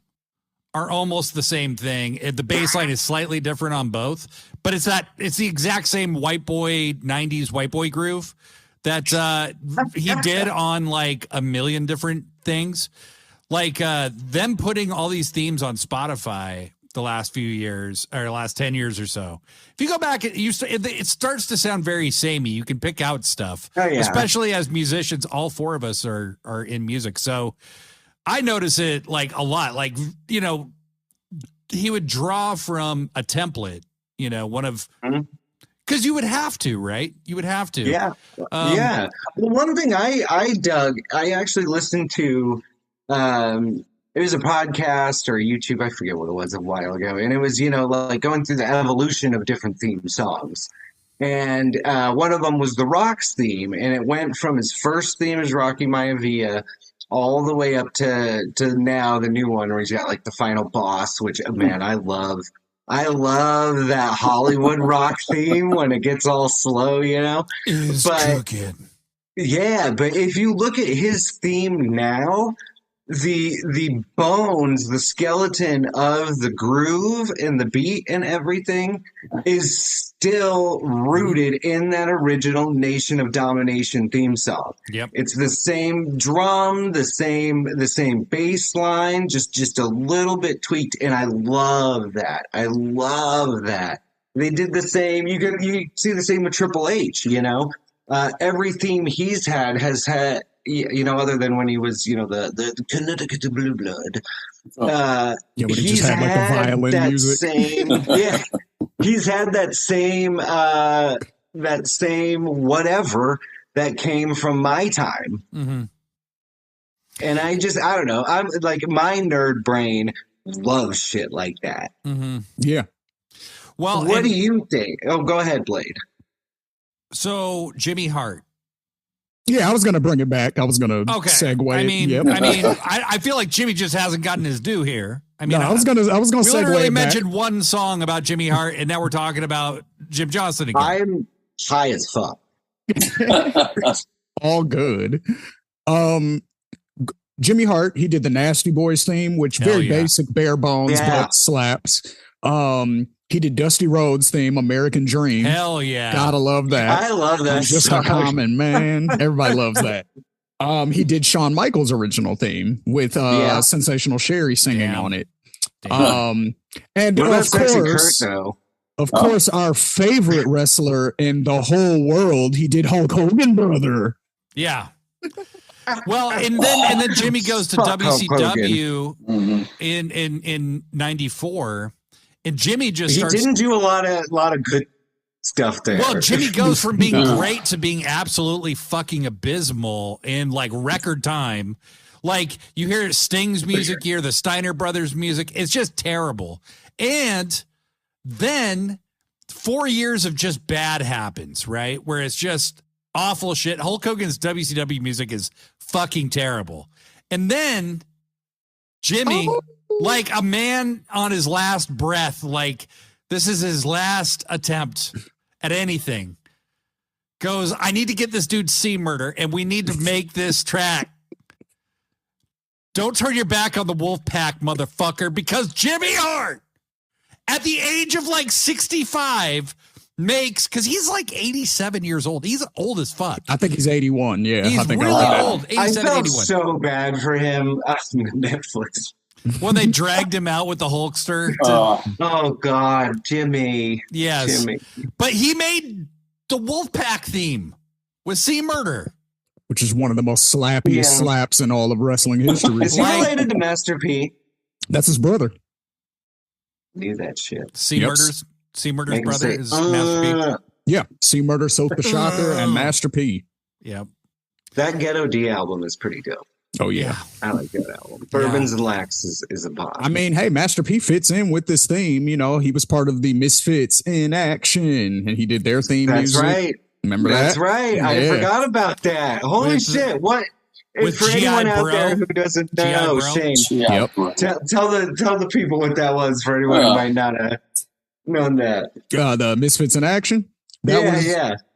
Speaker 1: are almost the same thing. The bass line is slightly different on both, but it's the exact same 90s white boy groove that he did on like a million different things. Like them putting all these themes on Spotify the last few years or last 10 years or so. If you go back, it starts to sound very samey. You can pick out stuff, especially as musicians. All four of us are in music. So I notice it like a lot, like, he would draw from a template, one of, because you would have to, right? You would have to.
Speaker 2: Yeah. Well, one thing I dug, I actually listened to, it was a podcast or YouTube, I forget what it was a while ago. And it was, like going through the evolution of different theme songs. And one of them was the Rock's theme. And it went from his first theme as Rocky Maivia all the way up to now the new one where he's got like the final boss, which, man, I love that Hollywood rock theme when it gets all slow,
Speaker 1: Cooking.
Speaker 2: Yeah, but if you look at his theme now, the bones, the skeleton of the groove and the beat and everything is still rooted in that original Nation of Domination theme song.
Speaker 1: Yep.
Speaker 2: It's the same drum, the same bass line, just a little bit tweaked, and I love that. They did the same. You see the same with Triple H, every theme he's had has had, other than when he was, the Connecticut Blue Blood.
Speaker 4: But he just had like the violin music. He's had that same whatever that came from my time.
Speaker 1: Mm-hmm.
Speaker 2: And I don't know. I'm like, my nerd brain loves shit like that.
Speaker 1: Mm-hmm.
Speaker 4: Yeah.
Speaker 2: Well, what do you think? Oh, go ahead, Blade.
Speaker 1: So Jimmy Hart.
Speaker 4: Yeah, I was going to bring it back. I was going to segue.
Speaker 1: I feel like Jimmy just hasn't gotten his due here.
Speaker 4: I was going to segue.
Speaker 1: We literally mentioned one song about Jimmy Hart, and now we're talking about Jim Johnson again.
Speaker 2: I'm high as fuck.
Speaker 4: All good. Jimmy Hart, he did the Nasty Boys theme, which
Speaker 1: Hell
Speaker 4: very
Speaker 1: yeah.
Speaker 4: basic, bare bones, but slaps. He did Dusty Rhodes theme, American Dream.
Speaker 1: Hell yeah.
Speaker 4: Gotta love that.
Speaker 2: I love that.
Speaker 4: It's just a common, man. Everybody loves that. He did Shawn Michaels' original theme with Sensational Sherry singing on it. And
Speaker 2: What about
Speaker 4: of
Speaker 2: Sexy
Speaker 4: course,
Speaker 2: Kurt, though?
Speaker 4: of course, our favorite wrestler in the whole world, he did Hulk Hogan, brother.
Speaker 1: Yeah. Well, and then Jimmy goes to
Speaker 2: Fuck Hulk
Speaker 1: WCW in '94, and Jimmy just
Speaker 2: He
Speaker 1: starts.
Speaker 2: didn't do a lot of good stuff there.
Speaker 1: Well, Jimmy goes from being great to being absolutely fucking abysmal in like record time. Like you hear Sting's music, you hear the Steiner Brothers music. It's just terrible. And then 4 years of just bad happens, right? Where it's just awful shit. Hulk Hogan's WCW music is fucking terrible. And then Jimmy, like a man on his last breath, like this is his last attempt at anything, goes, I need to get this dude C Murder, and we need to make this track. Don't turn your back on the wolf pack, motherfucker, because Jimmy Hart, at the age of like 65, makes, because he's like 87 years old. He's old as fuck.
Speaker 4: I think he's 81. Yeah,
Speaker 1: He's
Speaker 4: I think
Speaker 1: really old.
Speaker 2: I
Speaker 1: 87,
Speaker 2: felt
Speaker 1: 81.
Speaker 2: so bad for him. Netflix.
Speaker 1: When they dragged him out with the Hulkster.
Speaker 2: Oh God, Jimmy.
Speaker 1: Yes.
Speaker 2: Jimmy.
Speaker 1: But he made the Wolfpack theme with C Murder.
Speaker 4: which is one of the most slappiest slaps in all of wrestling history.
Speaker 2: Is he related to Master P?
Speaker 4: That's his brother.
Speaker 2: Knew that shit.
Speaker 1: C Murder's brother is Master P.
Speaker 4: Yeah, C Murder, Soap the Shocker, and Master P.
Speaker 1: Yep.
Speaker 2: That Ghetto D album is pretty dope.
Speaker 4: Oh yeah,
Speaker 2: I like that album. Bourbons and Lax is a pop.
Speaker 4: I mean, hey, Master P fits in with this theme. You know, he was part of the Misfits in Action, and he did their theme music.
Speaker 2: That's right.
Speaker 4: Remember that?
Speaker 2: That's right.
Speaker 4: Yeah.
Speaker 2: I forgot about that. Holy shit! What?
Speaker 1: with
Speaker 2: For
Speaker 1: G.I.
Speaker 2: anyone out
Speaker 1: Bro.
Speaker 2: there who doesn't know, Shane,
Speaker 4: Yep.
Speaker 2: tell the people what that was for anyone who might not have known that.
Speaker 4: The Misfits in Action. That was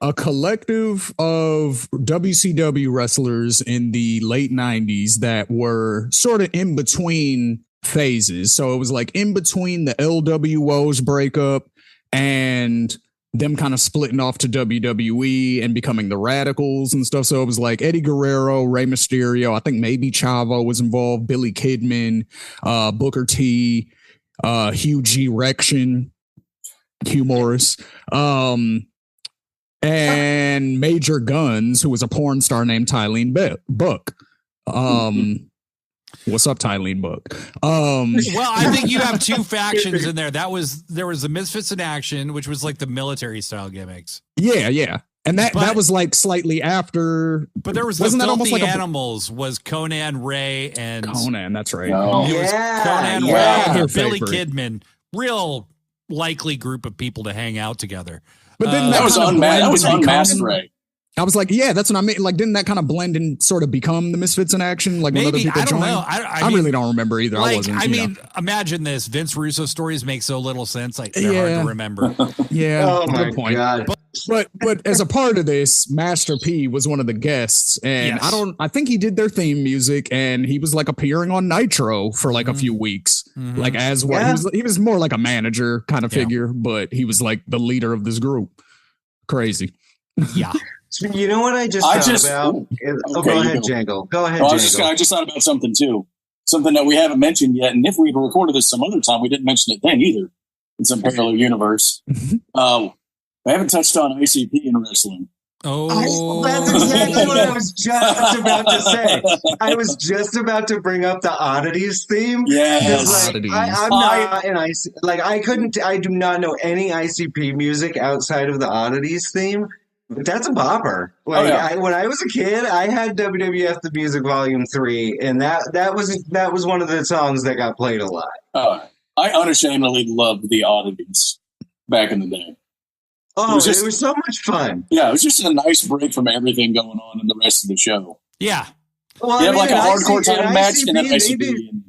Speaker 4: a collective of WCW wrestlers in the late 90s that were sort of in between phases. So it was like in between the LWO's breakup and them kind of splitting off to WWE and becoming the Radicals and stuff. So it was like Eddie Guerrero, Rey Mysterio. I think maybe Chavo was involved, Billy Kidman, Booker T, Hugh G. Rection, Hugh Morris. And Major Guns, who was a porn star named Tylene Book. What's up, Tylene Book?
Speaker 1: Well, I think you have two factions in there. There was the Misfits in Action, which was like the military style gimmicks.
Speaker 4: Yeah. And that was like slightly after.
Speaker 1: But there was
Speaker 4: wasn't
Speaker 1: the
Speaker 4: that almost
Speaker 1: Filthy
Speaker 4: like
Speaker 1: Animals was Conan, Ray, and
Speaker 4: Conan, that's right.
Speaker 5: No.
Speaker 1: It was Conan, Ray,
Speaker 4: Their
Speaker 1: and Billy
Speaker 4: favorite.
Speaker 1: Kidman. Real likely group of people to hang out together.
Speaker 4: But then
Speaker 5: That was unmasked, Ray.
Speaker 4: I was like, yeah, that's what I mean. Like, didn't that kind of blend and sort of become the Misfits in Action? Like, when other
Speaker 1: Maybe,
Speaker 4: people
Speaker 1: I don't
Speaker 4: joined?
Speaker 1: know. I
Speaker 4: I
Speaker 1: mean,
Speaker 4: really don't remember either. I
Speaker 1: like,
Speaker 4: wasn't.
Speaker 1: I mean, imagine this. Vince Russo stories make so little sense. Like, they're hard to remember.
Speaker 4: yeah.
Speaker 2: Oh my
Speaker 4: good point.
Speaker 2: God.
Speaker 4: But as a part of this, Master P was one of the guests, and
Speaker 1: Yes.
Speaker 4: I think he did their theme music, and he was like appearing on Nitro for like a few weeks, like as what he was more like a manager kind of figure, but he was like the leader of this group. Crazy.
Speaker 1: Yeah.
Speaker 2: You know what I just thought about? Go ahead, Jangle. Go ahead,
Speaker 5: I
Speaker 2: Jangle.
Speaker 5: just thought about something too. Something that we haven't mentioned yet. And if we had recorded this some other time, we didn't mention it then either. In some parallel universe. I haven't touched on ICP in wrestling.
Speaker 1: Oh,
Speaker 2: That's exactly what I was just about to say. I was just about to bring up the Oddities theme.
Speaker 5: Yes.
Speaker 2: Like, I'm not an IC. Like, I do not know any ICP music outside of the Oddities theme. But that's a bopper. Like, when I was a kid, I had WWF The Music Volume 3, and that was one of the songs that got played a lot.
Speaker 5: I unashamedly loved the Oddities back in the day.
Speaker 2: Oh, it was so much fun.
Speaker 5: Yeah, it was just a nice break from everything going on in the rest of the show.
Speaker 1: yeah.
Speaker 2: Well,
Speaker 5: You have like a hardcore
Speaker 2: title
Speaker 5: match and an ICP.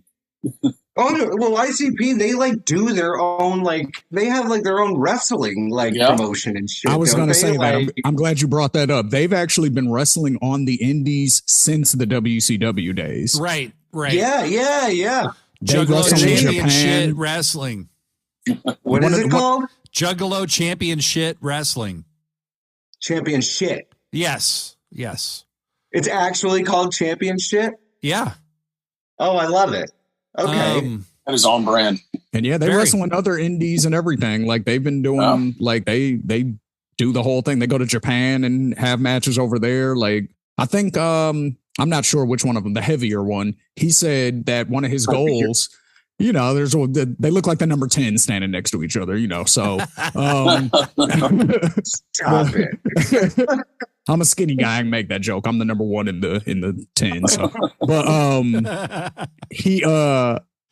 Speaker 2: Oh no, well, ICP, they like do their own, like they have like their own wrestling like
Speaker 5: Yeah.
Speaker 2: promotion and shit.
Speaker 4: I was
Speaker 2: don't
Speaker 4: going to
Speaker 2: they?
Speaker 4: say that.
Speaker 2: Like,
Speaker 4: I'm glad you brought that up. They've actually been wrestling on the indies since the WCW days.
Speaker 1: Right.
Speaker 2: yeah.
Speaker 4: They
Speaker 1: Juggalo
Speaker 4: wrestle in
Speaker 1: Championship
Speaker 4: Japan.
Speaker 1: Wrestling.
Speaker 2: What is it called?
Speaker 1: Juggalo Championship Wrestling.
Speaker 2: Championship.
Speaker 1: Yes.
Speaker 2: It's actually called Championship.
Speaker 1: Yeah.
Speaker 2: Oh, I love it. Okay.
Speaker 5: That is on brand.
Speaker 4: And yeah, they
Speaker 1: Very.
Speaker 4: wrestle in other indies and everything. Like they've been doing, like they do the whole thing. They go to Japan and have matches over there. Like I think, I'm not sure which one of them, the heavier one. He said that one of his goals, you know, they look like the number 10 standing next to each other, you know. So
Speaker 2: Stop it.
Speaker 4: I'm a skinny guy. I can make that joke. I'm the number 1 in the 10. So, but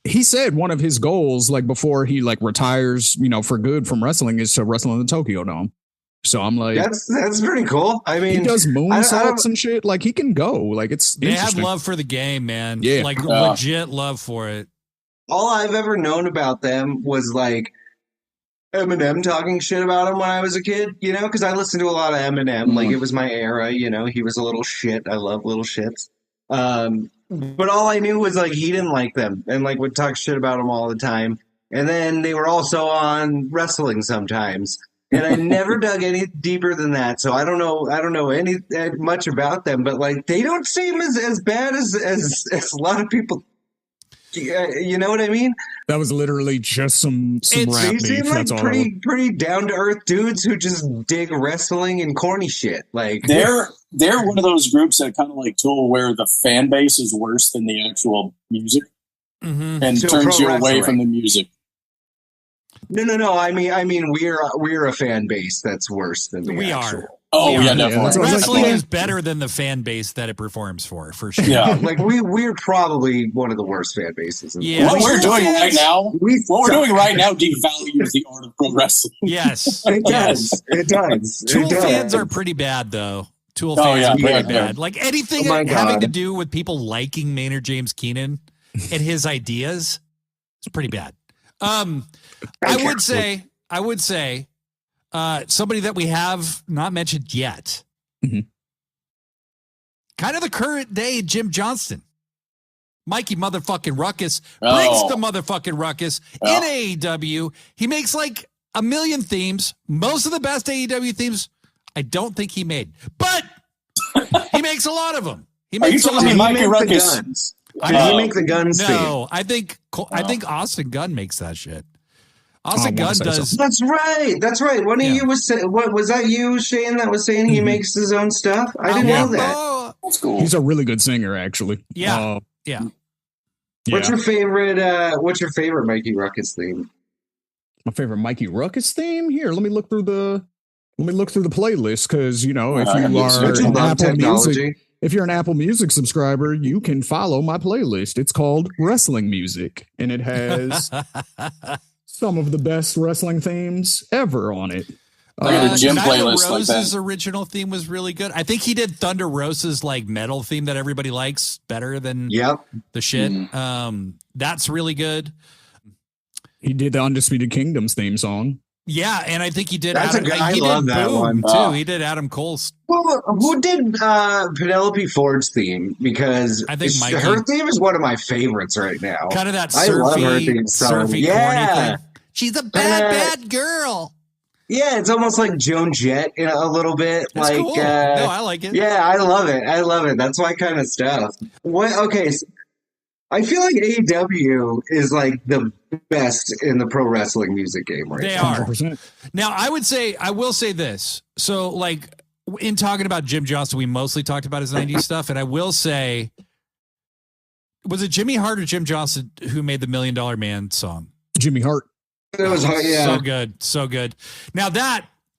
Speaker 4: he said one of his goals, like before he like retires, you know, for good from wrestling, is to wrestle in the Tokyo Dome. So I'm like,
Speaker 2: That's pretty cool. I mean,
Speaker 4: he does
Speaker 2: I
Speaker 4: moonsaults
Speaker 2: don't-
Speaker 4: and shit. Like he can go. Like it's
Speaker 1: They have
Speaker 4: interesting.
Speaker 1: love for the game, man.
Speaker 4: Yeah.
Speaker 1: Like legit love for it.
Speaker 2: all I've ever known about them was like Eminem talking shit about him when I was a kid, you know, because I listened to a lot of Eminem. Like, it was my era, you know, he was a little shit. I love little shits. But all I knew was like he didn't like them and like would talk shit about them all the time. And then they were also on wrestling sometimes. And I never dug any deeper than that, so I don't know any much about them. But like, they don't seem as bad as a lot of people. You know what I mean?
Speaker 4: That was literally just some rap
Speaker 2: They
Speaker 4: beef.
Speaker 2: seem like
Speaker 4: That's all.
Speaker 2: pretty down to earth dudes who just dig wrestling and corny shit. Like
Speaker 5: They're one of those groups that kind of like Tool, where the fan base is worse than the actual music, and
Speaker 2: So
Speaker 5: turns
Speaker 2: pro
Speaker 5: you away
Speaker 2: wrestling.
Speaker 5: from the music.
Speaker 2: no. I mean, we're a fan base that's worse than the
Speaker 1: We
Speaker 2: actual.
Speaker 1: are.
Speaker 5: Oh
Speaker 1: Yeah,
Speaker 5: yeah,
Speaker 4: that's
Speaker 5: definitely.
Speaker 4: what I was
Speaker 1: Wrestling
Speaker 4: like,
Speaker 1: is better than the fan base that it performs for sure.
Speaker 5: Yeah.
Speaker 2: Like we're probably one of the worst fan bases. In the
Speaker 1: Yeah.
Speaker 2: world.
Speaker 5: What we're doing right now,
Speaker 2: We
Speaker 5: what we're
Speaker 2: suck.
Speaker 5: doing right now, devalues the art of pro wrestling.
Speaker 1: Yes.
Speaker 2: It
Speaker 1: Yes.
Speaker 2: does. It does.
Speaker 1: Tool
Speaker 2: It does.
Speaker 1: fans are pretty bad, though. Tool
Speaker 5: Oh,
Speaker 1: fans
Speaker 5: yeah,
Speaker 1: are pretty
Speaker 2: yeah.
Speaker 1: bad. Like anything
Speaker 2: Oh, my
Speaker 1: having
Speaker 2: God.
Speaker 1: to do with people liking Maynard James Keenan and his ideas, it's pretty bad. I would say, somebody that we have not mentioned yet,
Speaker 4: Mhm.
Speaker 1: kind of the current day Jim Johnston. Mikey motherfucking Ruckus brings
Speaker 5: Oh.
Speaker 1: the motherfucking ruckus
Speaker 5: Oh.
Speaker 1: in AEW. He makes like a million themes. Most of the best AEW themes, I don't think he made, but he makes a lot of them. He
Speaker 5: Are you
Speaker 1: makes a
Speaker 5: telling
Speaker 1: lot
Speaker 5: me
Speaker 1: of
Speaker 2: Did he
Speaker 5: Mikey
Speaker 2: make the
Speaker 5: Ruckus?
Speaker 2: guns?
Speaker 1: I
Speaker 2: Did he
Speaker 5: know.
Speaker 2: make the guns theme?
Speaker 1: No, I think Austin Gunn makes that shit. Austin
Speaker 4: I wanna
Speaker 1: Gunn
Speaker 4: say
Speaker 1: does.
Speaker 2: That's right. That's right. One of
Speaker 1: Yeah.
Speaker 2: you was saying, what was that you, Shane, that was saying he makes his own stuff? I didn't know that.
Speaker 1: Oh,
Speaker 5: That's cool.
Speaker 4: He's a really good singer, actually.
Speaker 1: Yeah. yeah.
Speaker 2: What's
Speaker 4: Yeah.
Speaker 2: your favorite Mikey Ruckus theme?
Speaker 4: My favorite Mikey Ruckus theme? Here, let me look through the playlist, because you know, if
Speaker 5: I
Speaker 4: you
Speaker 5: got this.
Speaker 4: are
Speaker 2: Don't you
Speaker 4: an
Speaker 2: love
Speaker 4: Apple Music,
Speaker 2: technology?
Speaker 4: if you're an Apple Music subscriber, you can follow my playlist. It's called Wrestling Music, and it has some of the best wrestling themes ever on it.
Speaker 5: I got a gym
Speaker 1: Nyla
Speaker 5: playlist like
Speaker 1: Rose's
Speaker 5: that.
Speaker 1: original theme was really good. I think he did Thunder Rosa's like metal theme that everybody likes better than
Speaker 2: Yep.
Speaker 1: the shit.
Speaker 5: Mm.
Speaker 1: That's really good.
Speaker 4: He did the Undisputed Kingdoms theme song.
Speaker 1: Yeah, and I think he did.
Speaker 2: That's a
Speaker 1: Adam,
Speaker 2: good- I
Speaker 1: he
Speaker 2: love
Speaker 1: did
Speaker 2: that
Speaker 1: Boom
Speaker 2: one.
Speaker 1: too.
Speaker 5: Oh.
Speaker 1: He did Adam Cole's.
Speaker 2: Well, who did Penelope Ford's theme? Because
Speaker 1: I think Mikey.
Speaker 2: her theme is one of my favorites right now.
Speaker 1: Kind of that
Speaker 2: I love her
Speaker 1: surfy,
Speaker 2: theme song.
Speaker 1: surfy,
Speaker 2: Yeah.
Speaker 1: corny thing. She's a bad girl.
Speaker 2: Yeah, it's almost like Joan Jett in a little bit.
Speaker 1: That's
Speaker 2: like,
Speaker 1: cool. No, I like it.
Speaker 2: yeah, I love it. I love it. That's my kind of stuff. What? Okay, so I feel like AEW is like the best in the pro wrestling music game right
Speaker 1: They
Speaker 2: now.
Speaker 1: are.
Speaker 4: 100%.
Speaker 1: Now, I will say this. So, like, in talking about Jim Johnston, we mostly talked about his 90s stuff. And I will say, was it Jimmy Hart or Jim Johnston who made the $1 Million Man song?
Speaker 4: Jimmy Hart.
Speaker 2: It was yeah.
Speaker 1: So good. So good. Now,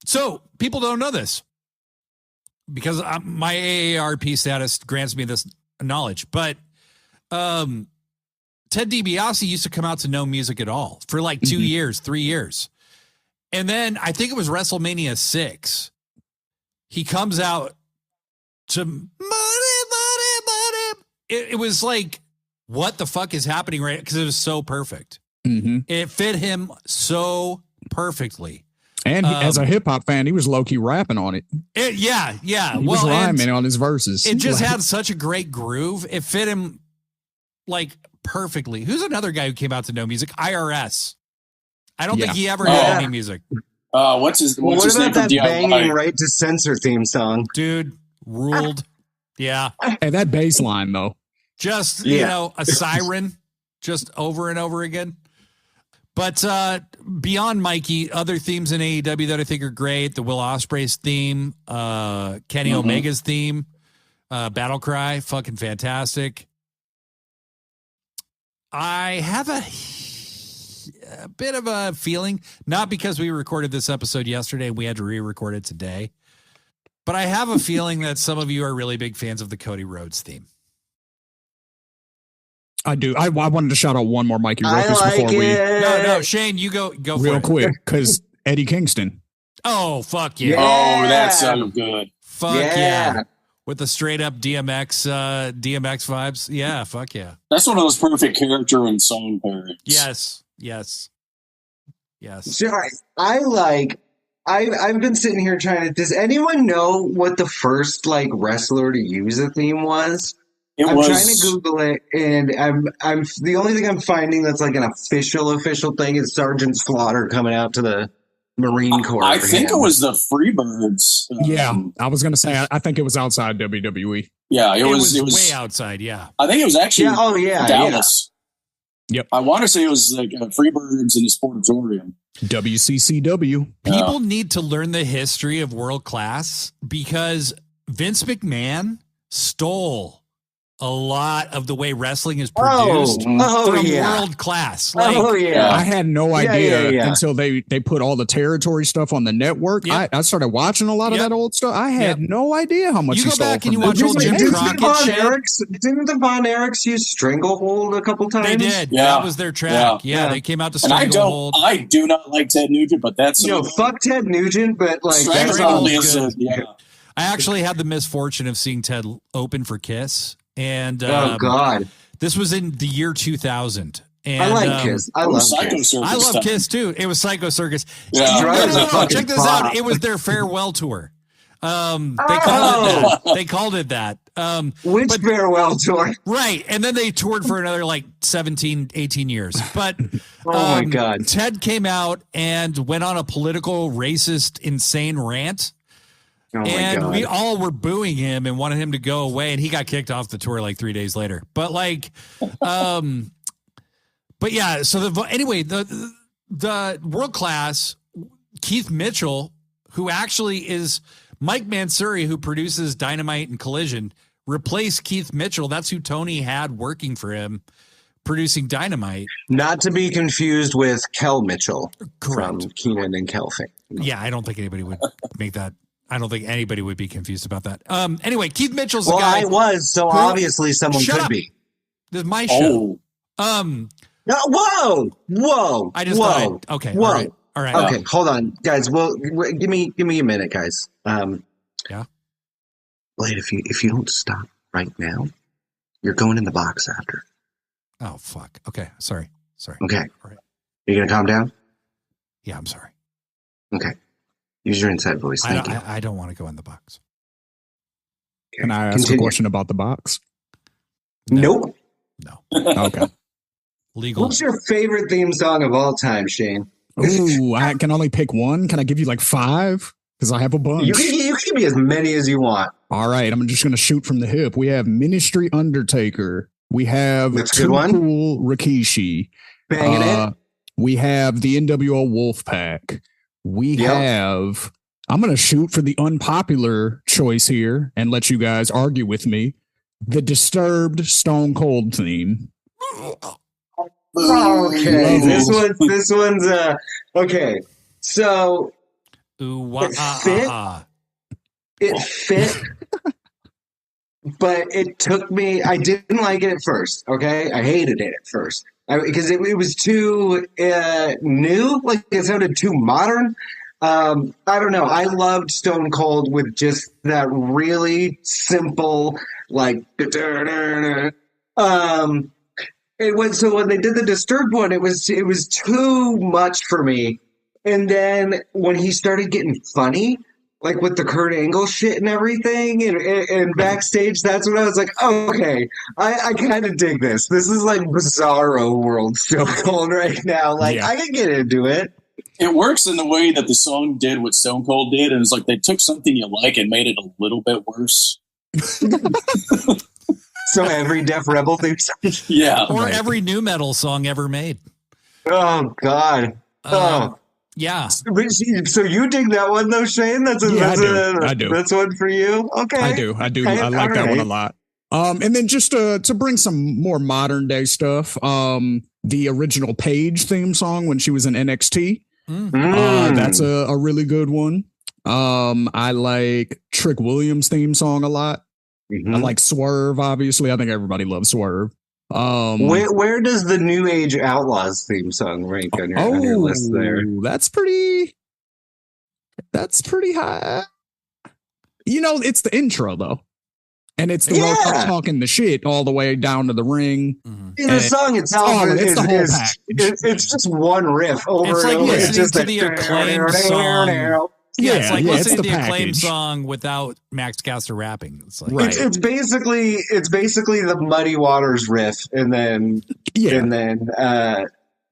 Speaker 1: so people don't know this because my AARP status grants me this knowledge. But Ted DiBiase used to come out to no music at all for like 2 years, 3 years. And then I think it was WrestleMania 6. He comes out to money. It was like what the fuck is happening right? Because it was so perfect.
Speaker 4: Mm-hmm.
Speaker 1: It fit him so perfectly.
Speaker 4: And as a hip hop fan, he was low key rapping on it.
Speaker 1: Yeah.
Speaker 4: He was rhyming on his verses.
Speaker 1: It just had such a great groove. It fit him like perfectly. Who's another guy who came out to no music? IRS. I don't think he ever had any music.
Speaker 5: What's his name
Speaker 2: about
Speaker 5: from
Speaker 2: that
Speaker 5: DIY?
Speaker 2: banging Right to Censor theme song?
Speaker 1: Dude, ruled. Yeah.
Speaker 4: And that bass line, though.
Speaker 1: Just, you know, a siren just over and over again. But beyond Mikey, other themes in AEW that I think are great. The Will Ospreay's theme, Kenny Omega's theme, Battle Cry, fucking fantastic. I have a bit of a feeling, not because we recorded this episode yesterday and we had to re-record it today, but I have a feeling that some of you are really big fans of the Cody Rhodes theme.
Speaker 4: I do. I wanted to shout out one more Mikey Ruckus
Speaker 2: like
Speaker 4: before we
Speaker 1: No, Shane, you go for
Speaker 4: real
Speaker 1: it.
Speaker 4: quick, because Eddie Kingston.
Speaker 1: Oh, fuck yeah.
Speaker 5: Oh, that's so good.
Speaker 1: Fuck yeah. With the straight up DMX vibes. Yeah, fuck yeah.
Speaker 5: That's one of those perfect character and song pairings.
Speaker 1: Yes.
Speaker 2: So I've been sitting here trying to. Does anyone know what the first like wrestler to use a theme was? I'm trying to Google it, and I'm the only thing I'm finding that's like an official thing is Sergeant Slaughter coming out to the Marine Corps.
Speaker 5: I think it was the Freebirds.
Speaker 4: Yeah, I was gonna say I think it was outside WWE.
Speaker 5: Yeah, it was
Speaker 1: way outside. Yeah,
Speaker 5: I think it was actually Dallas.
Speaker 4: Yep.
Speaker 5: I want to say it was like Freebirds in the Sportatorium.
Speaker 4: WCCW.
Speaker 1: People need to learn the history of World Class because Vince McMahon stole a lot of the way wrestling is produced from World Class. Like,
Speaker 4: I had no idea until they put all the territory stuff on the network. I started watching a lot of that old stuff. I had no idea how much
Speaker 1: you
Speaker 4: he
Speaker 1: go
Speaker 4: stole
Speaker 1: back
Speaker 4: from
Speaker 1: and you watch old Jim Crockett shit.
Speaker 2: Didn't the Von Erichs use Stranglehold a couple times?
Speaker 1: They did. Yeah. That was their track. Yeah, they came out to Stranglehold.
Speaker 5: I do not like Ted Nugent, but that's
Speaker 2: fuck Ted Nugent, but like
Speaker 5: Stranglehold is
Speaker 1: I actually had the misfortune of seeing Ted open for Kiss. And
Speaker 2: oh god,
Speaker 1: this was in the year 2000. And
Speaker 2: I like Kiss. I love Kiss.
Speaker 1: I love Kiss too. It was Psycho Circus.
Speaker 5: Yeah.
Speaker 1: No, check this out. It was their farewell tour. They called it that.
Speaker 2: Which farewell tour?
Speaker 1: Right. And then they toured for another like 17, 18 years. But
Speaker 2: oh my god,
Speaker 1: Ted came out and went on a political, racist, insane rant.
Speaker 2: Oh
Speaker 1: and we all were booing him and wanted him to go away, and he got kicked off the tour like 3 days later. But like, but yeah. So the World Class, Keith Mitchell, who actually is Mike Mansouri, who produces Dynamite and Collision, replaced Keith Mitchell. That's who Tony had working for him, producing Dynamite.
Speaker 2: Not to be confused with Kel Mitchell from
Speaker 1: Correct.
Speaker 2: Keenan and Kel fame.
Speaker 1: Yeah, I don't think anybody would make that. I don't think anybody would be confused about that. Anyway, Keith Mitchell's the guy.
Speaker 2: I was, so obviously someone could be.
Speaker 1: This is my show.
Speaker 2: Whoa!
Speaker 1: I just thought okay.
Speaker 2: Whoa!
Speaker 1: All right.
Speaker 2: Okay, hold on, guys. Well, give me a minute, guys.
Speaker 1: Yeah.
Speaker 2: Blade, if you don't stop right now, you're going in the box after.
Speaker 1: Oh fuck. Okay. Sorry.
Speaker 2: Okay.
Speaker 1: All right.
Speaker 2: You gonna calm down?
Speaker 1: Yeah, I'm sorry.
Speaker 2: Okay. Use your inside voice. Thank you.
Speaker 1: I don't want to go in the box.
Speaker 4: Can I ask a question about the box?
Speaker 2: Nope.
Speaker 1: No.
Speaker 4: Okay.
Speaker 1: Legal.
Speaker 2: What's your favorite theme song of all time, Shane?
Speaker 4: Ooh, I can only pick one. Can I give you like 5? Because I have a bunch.
Speaker 2: You can give me as many as you want.
Speaker 4: All right. I'm just going to shoot from the hip. We have Ministry Undertaker. We have Too Cool Rikishi.
Speaker 2: Banging it.
Speaker 4: We have the NWO Wolfpack. We have, I'm going to shoot for the unpopular choice here and let you guys argue with me. The Disturbed Stone Cold theme.
Speaker 2: Okay, this one's okay. So it fit, but it took me. I didn't like it at first. Okay, I hated it at first because it was too new. Like it sounded too modern. I don't know. I loved Stone Cold with just that really simple, like. it was so when they did the Disturbed one, it was too much for me. And then when he started getting funny, like with the Kurt Angle shit and everything, and backstage, that's when I was like, oh, okay, I kind of dig this. This is like Bizarro world still going right now. Like, I can get into it.
Speaker 5: It works in the way that the song did what Stone Cold did, and it's like they took something you like and made it a little bit worse.
Speaker 2: So every Def Rebel theme song.
Speaker 5: Yeah.
Speaker 1: Or every new metal song ever made.
Speaker 2: Oh, God.
Speaker 1: Yeah.
Speaker 2: So you dig that one though, Shane? I do. That's one for you. Okay.
Speaker 4: I do. Okay, I like that one a lot. And then just to bring some more modern day stuff, the original Paige theme song when she was in NXT. That's a really good one. I like Trick Williams' theme song a lot. I like Swerve, obviously. I think everybody loves Swerve.
Speaker 2: Where does the New Age Outlaws theme song rank on your list there?
Speaker 4: That's pretty high. You know, it's the intro though. And it's the Roadhouse talking the shit all the way down to the ring.
Speaker 2: And the song itself it's just one riff over
Speaker 1: it's like
Speaker 2: and over.
Speaker 1: listening
Speaker 2: It's just
Speaker 1: to the Acclaimed song. Yeah, it's like listening to the Acclaimed song without Max Caster rapping. It's like
Speaker 2: it's basically the Muddy Waters riff, and then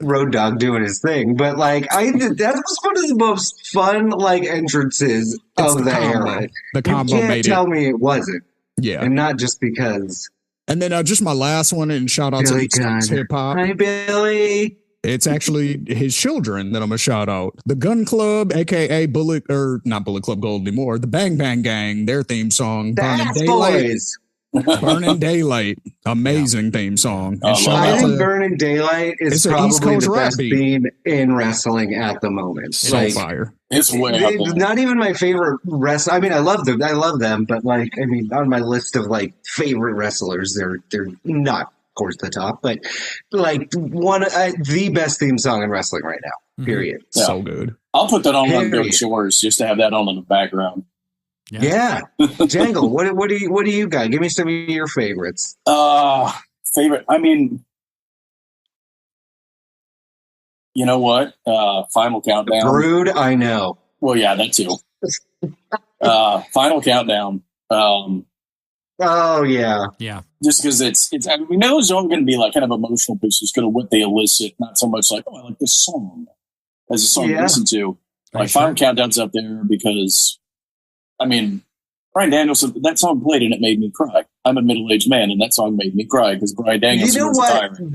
Speaker 2: Road Dogg doing his thing. But like that was one of the most fun like entrances of the era.
Speaker 4: The combo
Speaker 2: you can't
Speaker 4: made
Speaker 2: tell me it wasn't.
Speaker 4: Yeah,
Speaker 2: and not just because.
Speaker 4: And then just my last one, and shout out
Speaker 2: Billy
Speaker 4: to Hip Hop.
Speaker 2: Hi, Billy.
Speaker 4: It's actually his children that I'm gonna shout out. The Gun Club, aka not Bullet Club Gold anymore. The Bang Bang Gang, their theme song, Burning Daylight. Burning Daylight, amazing theme song.
Speaker 2: I think Burning Daylight is probably the best theme in wrestling at the moment.
Speaker 4: So fire.
Speaker 5: It's way up there.
Speaker 2: Not even my favorite wrestler. I mean, I love them, but like, I mean, on my list of like favorite wrestlers, they're not, of course, the top, but like the best theme song in wrestling right now. Period.
Speaker 5: Yeah.
Speaker 4: So good.
Speaker 5: I'll put that on one of Billy Shores just to have that on in the background.
Speaker 2: Yeah. Jangle, what do you got? Give me some of your favorites.
Speaker 5: Favorite. I mean, you know what? Final Countdown.
Speaker 2: Brood, I know.
Speaker 5: Well, yeah, that too. Final Countdown.
Speaker 2: Oh yeah.
Speaker 5: Just because it's. I mean, we know those are going to be like kind of emotional pieces, kind of what they elicit, not so much like, I like this song as a song to listen to. Like Final Countdown's up there because, I mean, Bryan Danielson, that song played and it made me cry. I'm a middle-aged man, and that song made me cry because Bryan Danielson was a tyrant.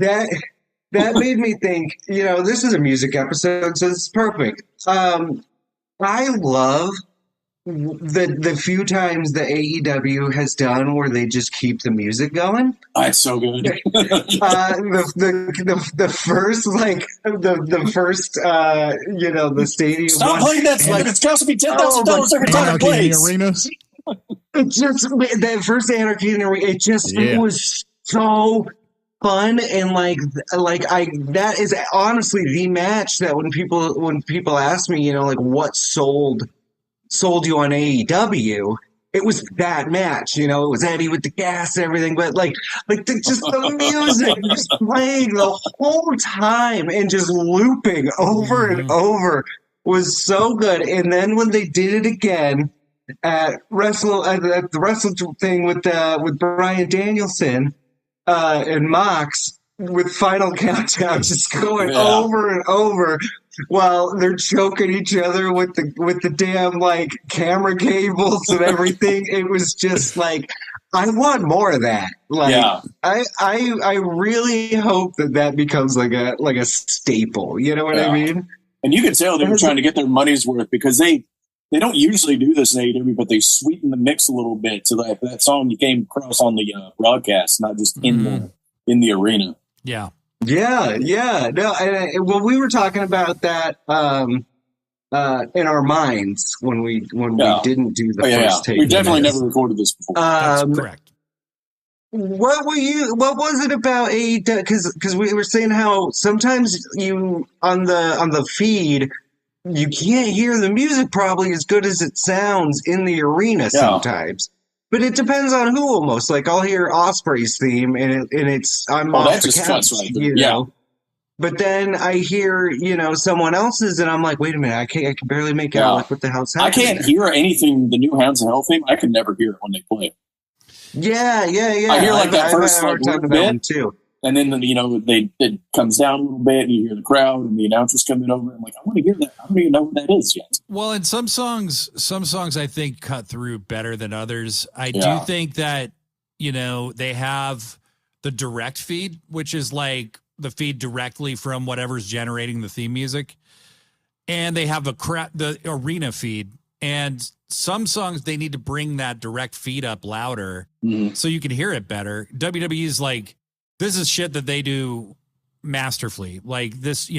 Speaker 2: That made me think, this is a music episode, so it's perfect. I love the few times the AEW has done where they just keep the music going.
Speaker 5: Oh, it's so good.
Speaker 2: The stadium.
Speaker 5: Stop playing that song. It's costing me $10,000 every time it plays.
Speaker 2: It just that first Anarchy in the Arena. It was so fun, and that is honestly the match that when people ask me, what sold you on AEW, it was that match. It was Eddie with the gas and everything, but the music just playing the whole time and just looping over and over was so good. And then when they did it again at the wrestle thing with Bryan Danielson and Mox with Final Countdown just going over and over while they're choking each other with the damn camera cables and everything. It was just I want more of that. I really hope that becomes like a staple. You know what I mean?
Speaker 5: And you could tell they were trying to get their money's worth because they don't usually do this in AEW, but they sweeten the mix a little bit so that song you came across on the broadcast, not just in the arena.
Speaker 1: Yeah.
Speaker 2: Yeah. No, we were talking about that in our minds when we didn't do the first tape.
Speaker 5: We definitely never recorded this before.
Speaker 1: That's correct.
Speaker 2: What was it about AEW? Because we were saying how sometimes you on the feed you can't hear the music probably as good as it sounds in the arena sometimes. But it depends on who almost. Like I'll hear Osprey's theme and it's I'm
Speaker 5: Oh,
Speaker 2: off
Speaker 5: that
Speaker 2: the
Speaker 5: just
Speaker 2: couch,
Speaker 5: cuts right there.
Speaker 2: you
Speaker 5: Yeah.
Speaker 2: know. But then I hear, someone else's and I'm like, wait a minute, I can barely make out like what the hell's
Speaker 5: I
Speaker 2: happening.
Speaker 5: can't hear anything, the new Hounds of Hell theme. I can never hear it when they play it.
Speaker 2: Yeah.
Speaker 5: I hear like that first
Speaker 2: I've had a hard time with that one too.
Speaker 5: and then it comes down a little bit, and you hear the crowd and the announcers coming over. I'm like, I want to hear that. I don't even know what that is yet.
Speaker 1: Well, and some songs I think cut through better than others. I do think that they have the direct feed, which is like the feed directly from whatever's generating the theme music, and they have the arena feed. And some songs they need to bring that direct feed up louder so you can hear it better. WWE is like, this is shit that they do masterfully. Like this,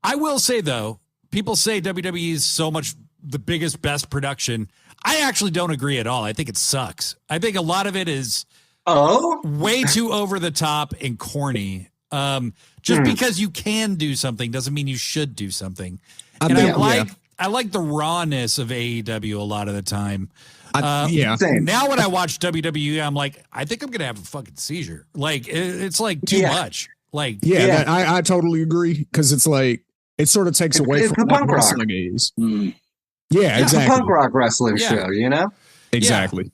Speaker 1: I will say though, people say WWE is so much the biggest, best production. I actually don't agree at all. I think it sucks. I think a lot of it is way too over the top and corny. Just because you can do something doesn't mean you should do something. I like the rawness of AEW a lot of the time. Now when I watch WWE, I'm like, I think I'm going to have a fucking seizure. Like it's like too much. Like,
Speaker 4: I totally agree. Cause it's like, it sort of takes away from what wrestling is. Yeah, exactly.
Speaker 2: It's a punk rock wrestling show,
Speaker 4: Exactly.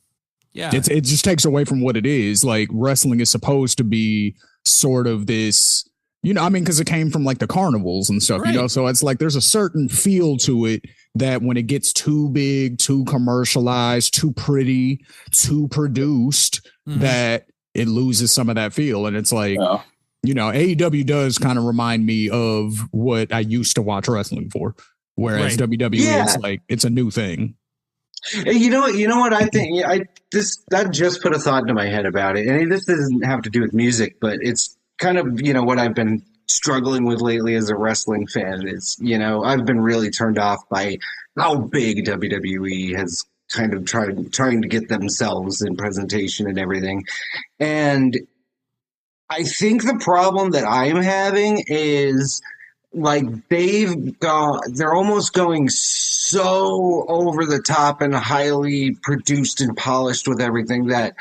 Speaker 1: Yeah.
Speaker 4: It just takes away from what it is. Like wrestling is supposed to be sort of this, because it came from like the carnivals and stuff, so it's like there's a certain feel to it that when it gets too big, too commercialized, too pretty, too produced, that it loses some of that feel. And it's like, AEW does kind of remind me of what I used to watch wrestling for, whereas WWE is like, it's a new thing.
Speaker 2: You know what I think? That just put a thought into my head about it. And this doesn't have to do with music, but it's kind of, what I've been struggling with lately as a wrestling fan is, I've been really turned off by how big WWE has kind of trying to get themselves in presentation and everything. And I think the problem that I'm having is like they're almost going so over the top and highly produced and polished with everything that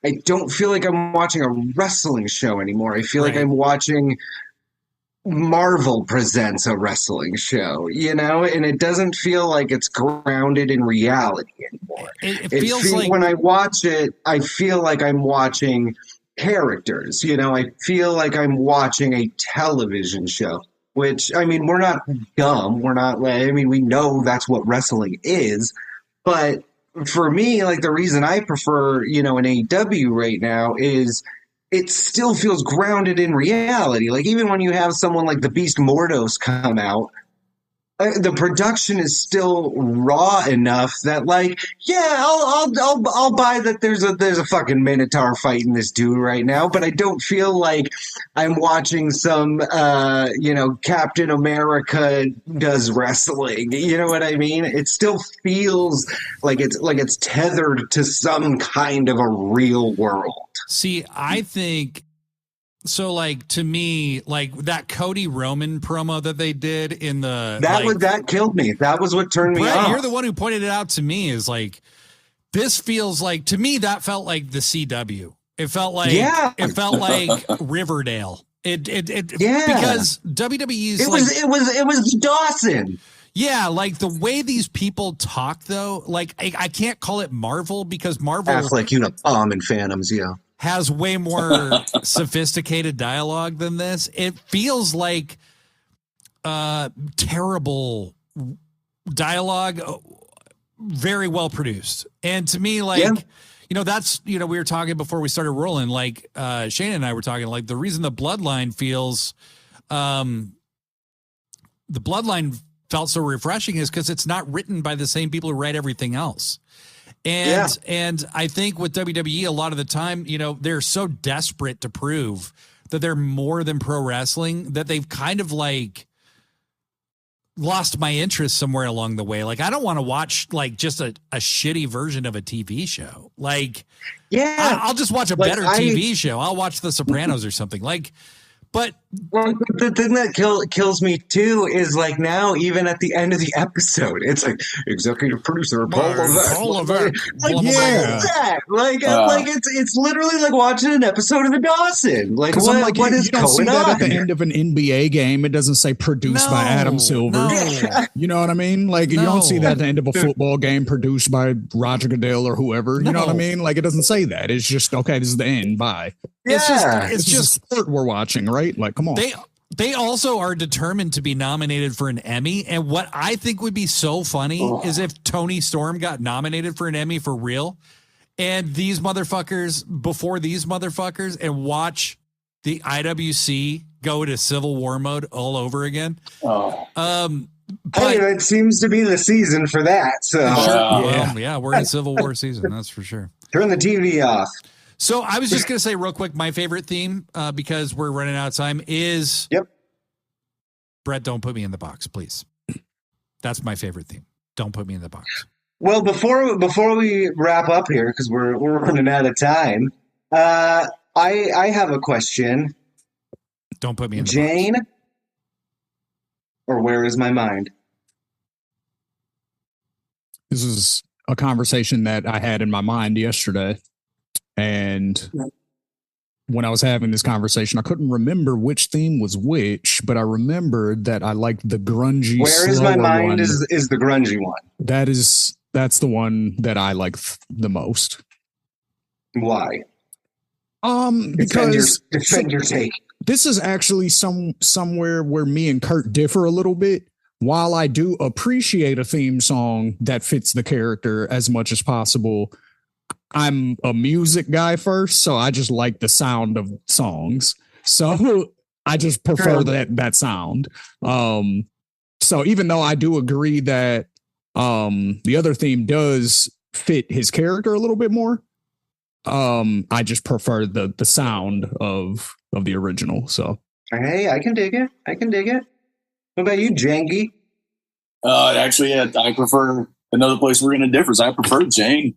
Speaker 2: I don't feel like I'm watching a wrestling show anymore. I feel like I'm watching Marvel presents a wrestling show, and it doesn't feel like it's grounded in reality anymore.
Speaker 1: It feels like
Speaker 2: when I watch it, I feel like I'm watching characters, I feel like I'm watching a television show, which, we're not dumb. We're not we know that's what wrestling is, but for me, like the reason I prefer, an AEW right now is it still feels grounded in reality. Like even when you have someone like the Beast Mordos come out, the production is still raw enough that I'll buy that there's a fucking Minotaur fighting this dude right now, but I don't feel like I'm watching some Captain America does wrestling. You know what I mean? It still feels like it's tethered to some kind of a real world.
Speaker 1: See, I think so. Like to me, like that Cody Roman promo that they did in that
Speaker 2: killed me. That was what turned me off.
Speaker 1: You're the one who pointed it out to me. Is like this feels like to me that felt like the CW. It felt like Riverdale. It because WWE's
Speaker 2: it was Dawson.
Speaker 1: Yeah, like the way these people talk though, like I can't call it Marvel because Marvel
Speaker 2: Affleck, Unabomber and Phantoms,
Speaker 1: has way more sophisticated dialogue than this. It feels like terrible dialogue, very well produced. And to me, that's, we were talking before we started rolling, like Shane and I were talking, like the reason the Bloodline felt so refreshing is because it's not written by the same people who write everything else. And I think with WWE, a lot of the time, they're so desperate to prove that they're more than pro wrestling that they've kind of like lost my interest somewhere along the way. Like, I don't want to watch like just a shitty version of a TV show. Like, I'll just watch a better TV show. I'll watch The Sopranos or something. Like, But
Speaker 2: Well, the thing that kills me too is like now, even at the end of the episode, it's like executive producer Paul Levesque. Like, what is that? Like it's literally like watching an episode of The Dawson. Like, what is
Speaker 4: you don't
Speaker 2: going
Speaker 4: see that
Speaker 2: on?
Speaker 4: at the end of an NBA game. It doesn't say produced by Adam Silver.
Speaker 1: No.
Speaker 4: You know what I mean? Like, you don't see that at the end of a football game produced by Roger Goodell or whoever. You know what I mean? Like, it doesn't say that. It's just, okay, this is the end. Bye.
Speaker 1: It's just
Speaker 4: sport we're watching, right? Like, come on.
Speaker 1: They also are determined to be nominated for an Emmy. And what I think would be so funny is if Tony Storm got nominated for an Emmy for real, and these motherfuckers before these motherfuckers, and watch the IWC go to Civil War mode all over again.
Speaker 2: It seems to be the season for that. So
Speaker 1: we're in Civil War season. That's for sure.
Speaker 2: Turn the TV off.
Speaker 1: So I was just going to say real quick, my favorite theme, because we're running out of time, is Brett, don't put me in the box, please. That's my favorite theme. Don't put me in the box.
Speaker 2: Well, before we wrap up here, because we're running out of time, I have a question.
Speaker 1: Don't put me in the
Speaker 2: Jane,
Speaker 1: box.
Speaker 2: Or Where Is My Mind?
Speaker 4: This is a conversation that I had in my mind yesterday. And when I was having this conversation, I couldn't remember which theme was which, but I remembered that I liked the grungy.
Speaker 2: Where Is My Mind is the grungy one.
Speaker 4: That's the one that I like the most.
Speaker 2: Why?
Speaker 4: Because
Speaker 2: defend your take.
Speaker 4: This is actually somewhere where me and Kurt differ a little bit. While I do appreciate a theme song that fits the character as much as possible, I'm a music guy first, so I just like the sound of songs. So I just prefer that sound. So even though I do agree that the other theme does fit his character a little bit more, I just prefer the sound of the original. So
Speaker 2: hey, I can dig it. What about you, Jangy?
Speaker 5: Actually, I prefer another place we're going to differ. I prefer Jane.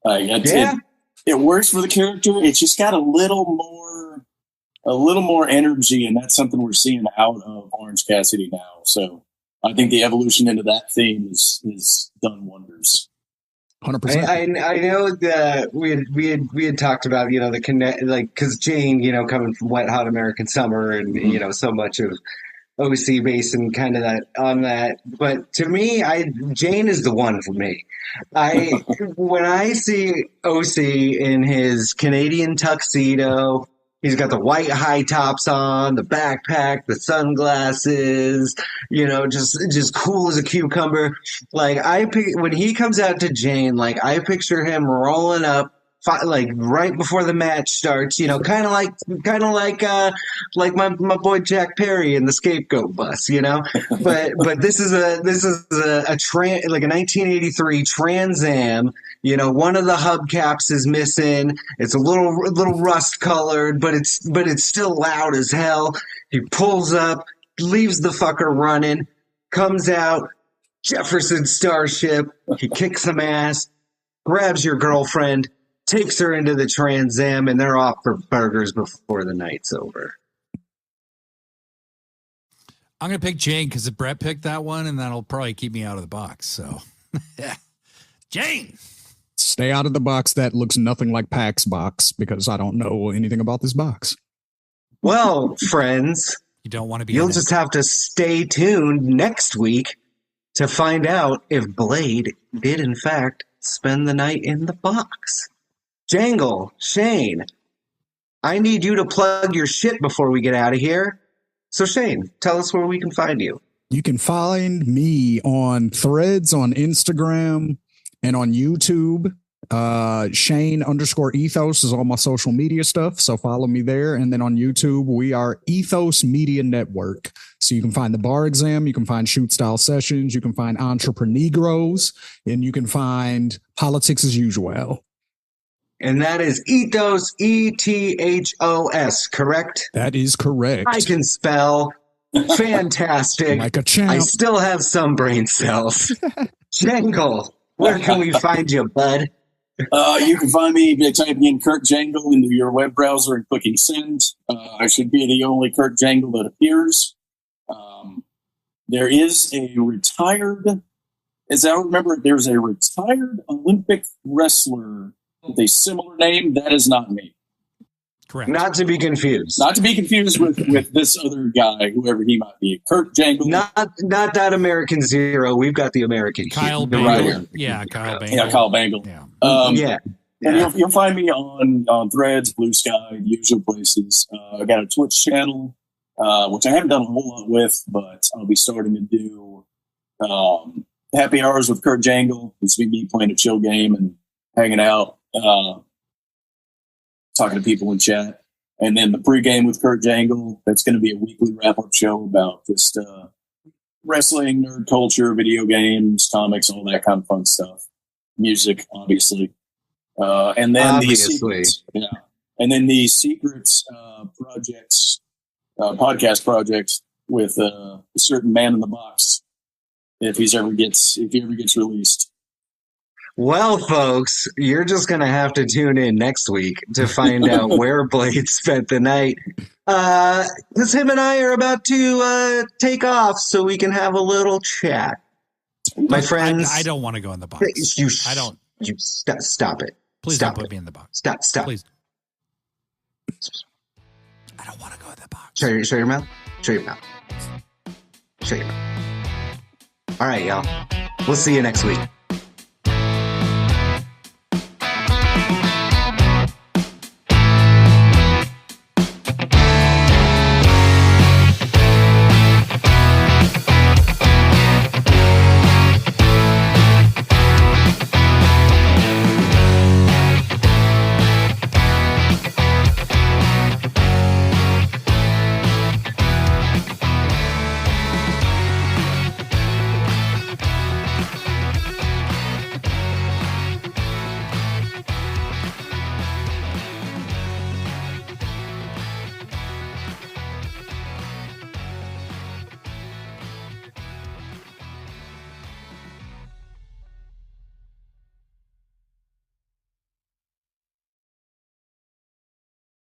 Speaker 5: It works for the character. It's just got a little more energy, and that's something we're seeing out of Orange Cassidy now. So I think the evolution into that theme is done wonders.
Speaker 4: 100%.
Speaker 2: I know that we had talked about the connect, like, because Jane coming from Wet Hot American Summer and so much of OC based and kind of that on that, but to me, Jane is the one for me. When I see OC in his Canadian tuxedo, he's got the white high tops on, the backpack, the sunglasses, just cool as a cucumber. Like when he comes out to Jane, like I picture him rolling up. Like right before the match starts, kind of like my boy Jack Perry in the Scapegoat Bus, But this is a like a 1983 Trans Am. One of the hubcaps is missing. It's a little rust colored, but it's still loud as hell. He pulls up, leaves the fucker running, comes out, Jefferson Starship. He kicks some ass, grabs your girlfriend, takes her into the Trans Am, and they're off for burgers before the night's over.
Speaker 1: I'm going to pick Jane because Brett picked that one, and that'll probably keep me out of the box. So, Jane.
Speaker 4: Stay out of the box that looks nothing like PAX box because I don't know anything about this box.
Speaker 2: Well, friends,
Speaker 1: you don't want to be.
Speaker 2: You'll just have to stay tuned next week to find out if Blade did, in fact, spend the night in the box. Jangle, Shane, I need you to plug your shit before we get out of here. So, Shane, tell us where we can find you.
Speaker 4: You can find me on Threads, on Instagram, and on YouTube. Shane_Ethos is all my social media stuff. So follow me there. And then on YouTube, we are Ethos Media Network. So you can find the bar exam, you can find shoot style sessions, you can find entreprenegros, and you can find politics as usual.
Speaker 2: And that is Ethos, Ethos, correct?
Speaker 4: That is correct.
Speaker 2: I can spell. Fantastic.
Speaker 4: Like a champ.
Speaker 2: I still have some brain cells. Jangle, where can we find you, bud?
Speaker 5: You can find me by typing in Kurt Jangle into your web browser and clicking send. I should be the only Kurt Jangle that appears. There is a retired, as I remember, there's a retired Olympic wrestler with a similar name. That is not me.
Speaker 1: Correct.
Speaker 2: Not to be confused.
Speaker 5: Not to be confused with this other guy, whoever he might be. Kurt Jangle.
Speaker 2: Not that American Zero. We've got the American
Speaker 1: Kyle
Speaker 2: here.
Speaker 1: Bangle. Yeah, Kyle Bangle.
Speaker 5: Yeah, Kyle Bangle.
Speaker 1: Yeah.
Speaker 2: Yeah.
Speaker 5: And you'll find me on Threads, Blue Sky, the usual places. I got a Twitch channel, which I haven't done a whole lot with, but I'll be starting to do happy hours with Kurt Jangle. It's me playing a chill game and hanging out, talking to people in chat. And then the pregame with Kurt Jangle, that's going to be a weekly wrap-up show about just wrestling, nerd culture, video games, comics, all that kind of fun stuff. Music, obviously. And then the secrets projects, podcast projects with a certain man in the box, if he ever gets released.
Speaker 2: Well, folks, you're just going to have to tune in next week to find out where Blade spent the night. Because him and I are about to take off so we can have a little chat. My friends.
Speaker 1: I don't want to go in the box. I don't.
Speaker 2: You stop it.
Speaker 1: Please
Speaker 2: Stop
Speaker 1: don't put
Speaker 2: it.
Speaker 1: me in the box.
Speaker 2: Stop.
Speaker 1: Please. I don't want to go in the box.
Speaker 2: Show your mouth. Show your mouth. Show your mouth. All right, y'all. We'll see you next week.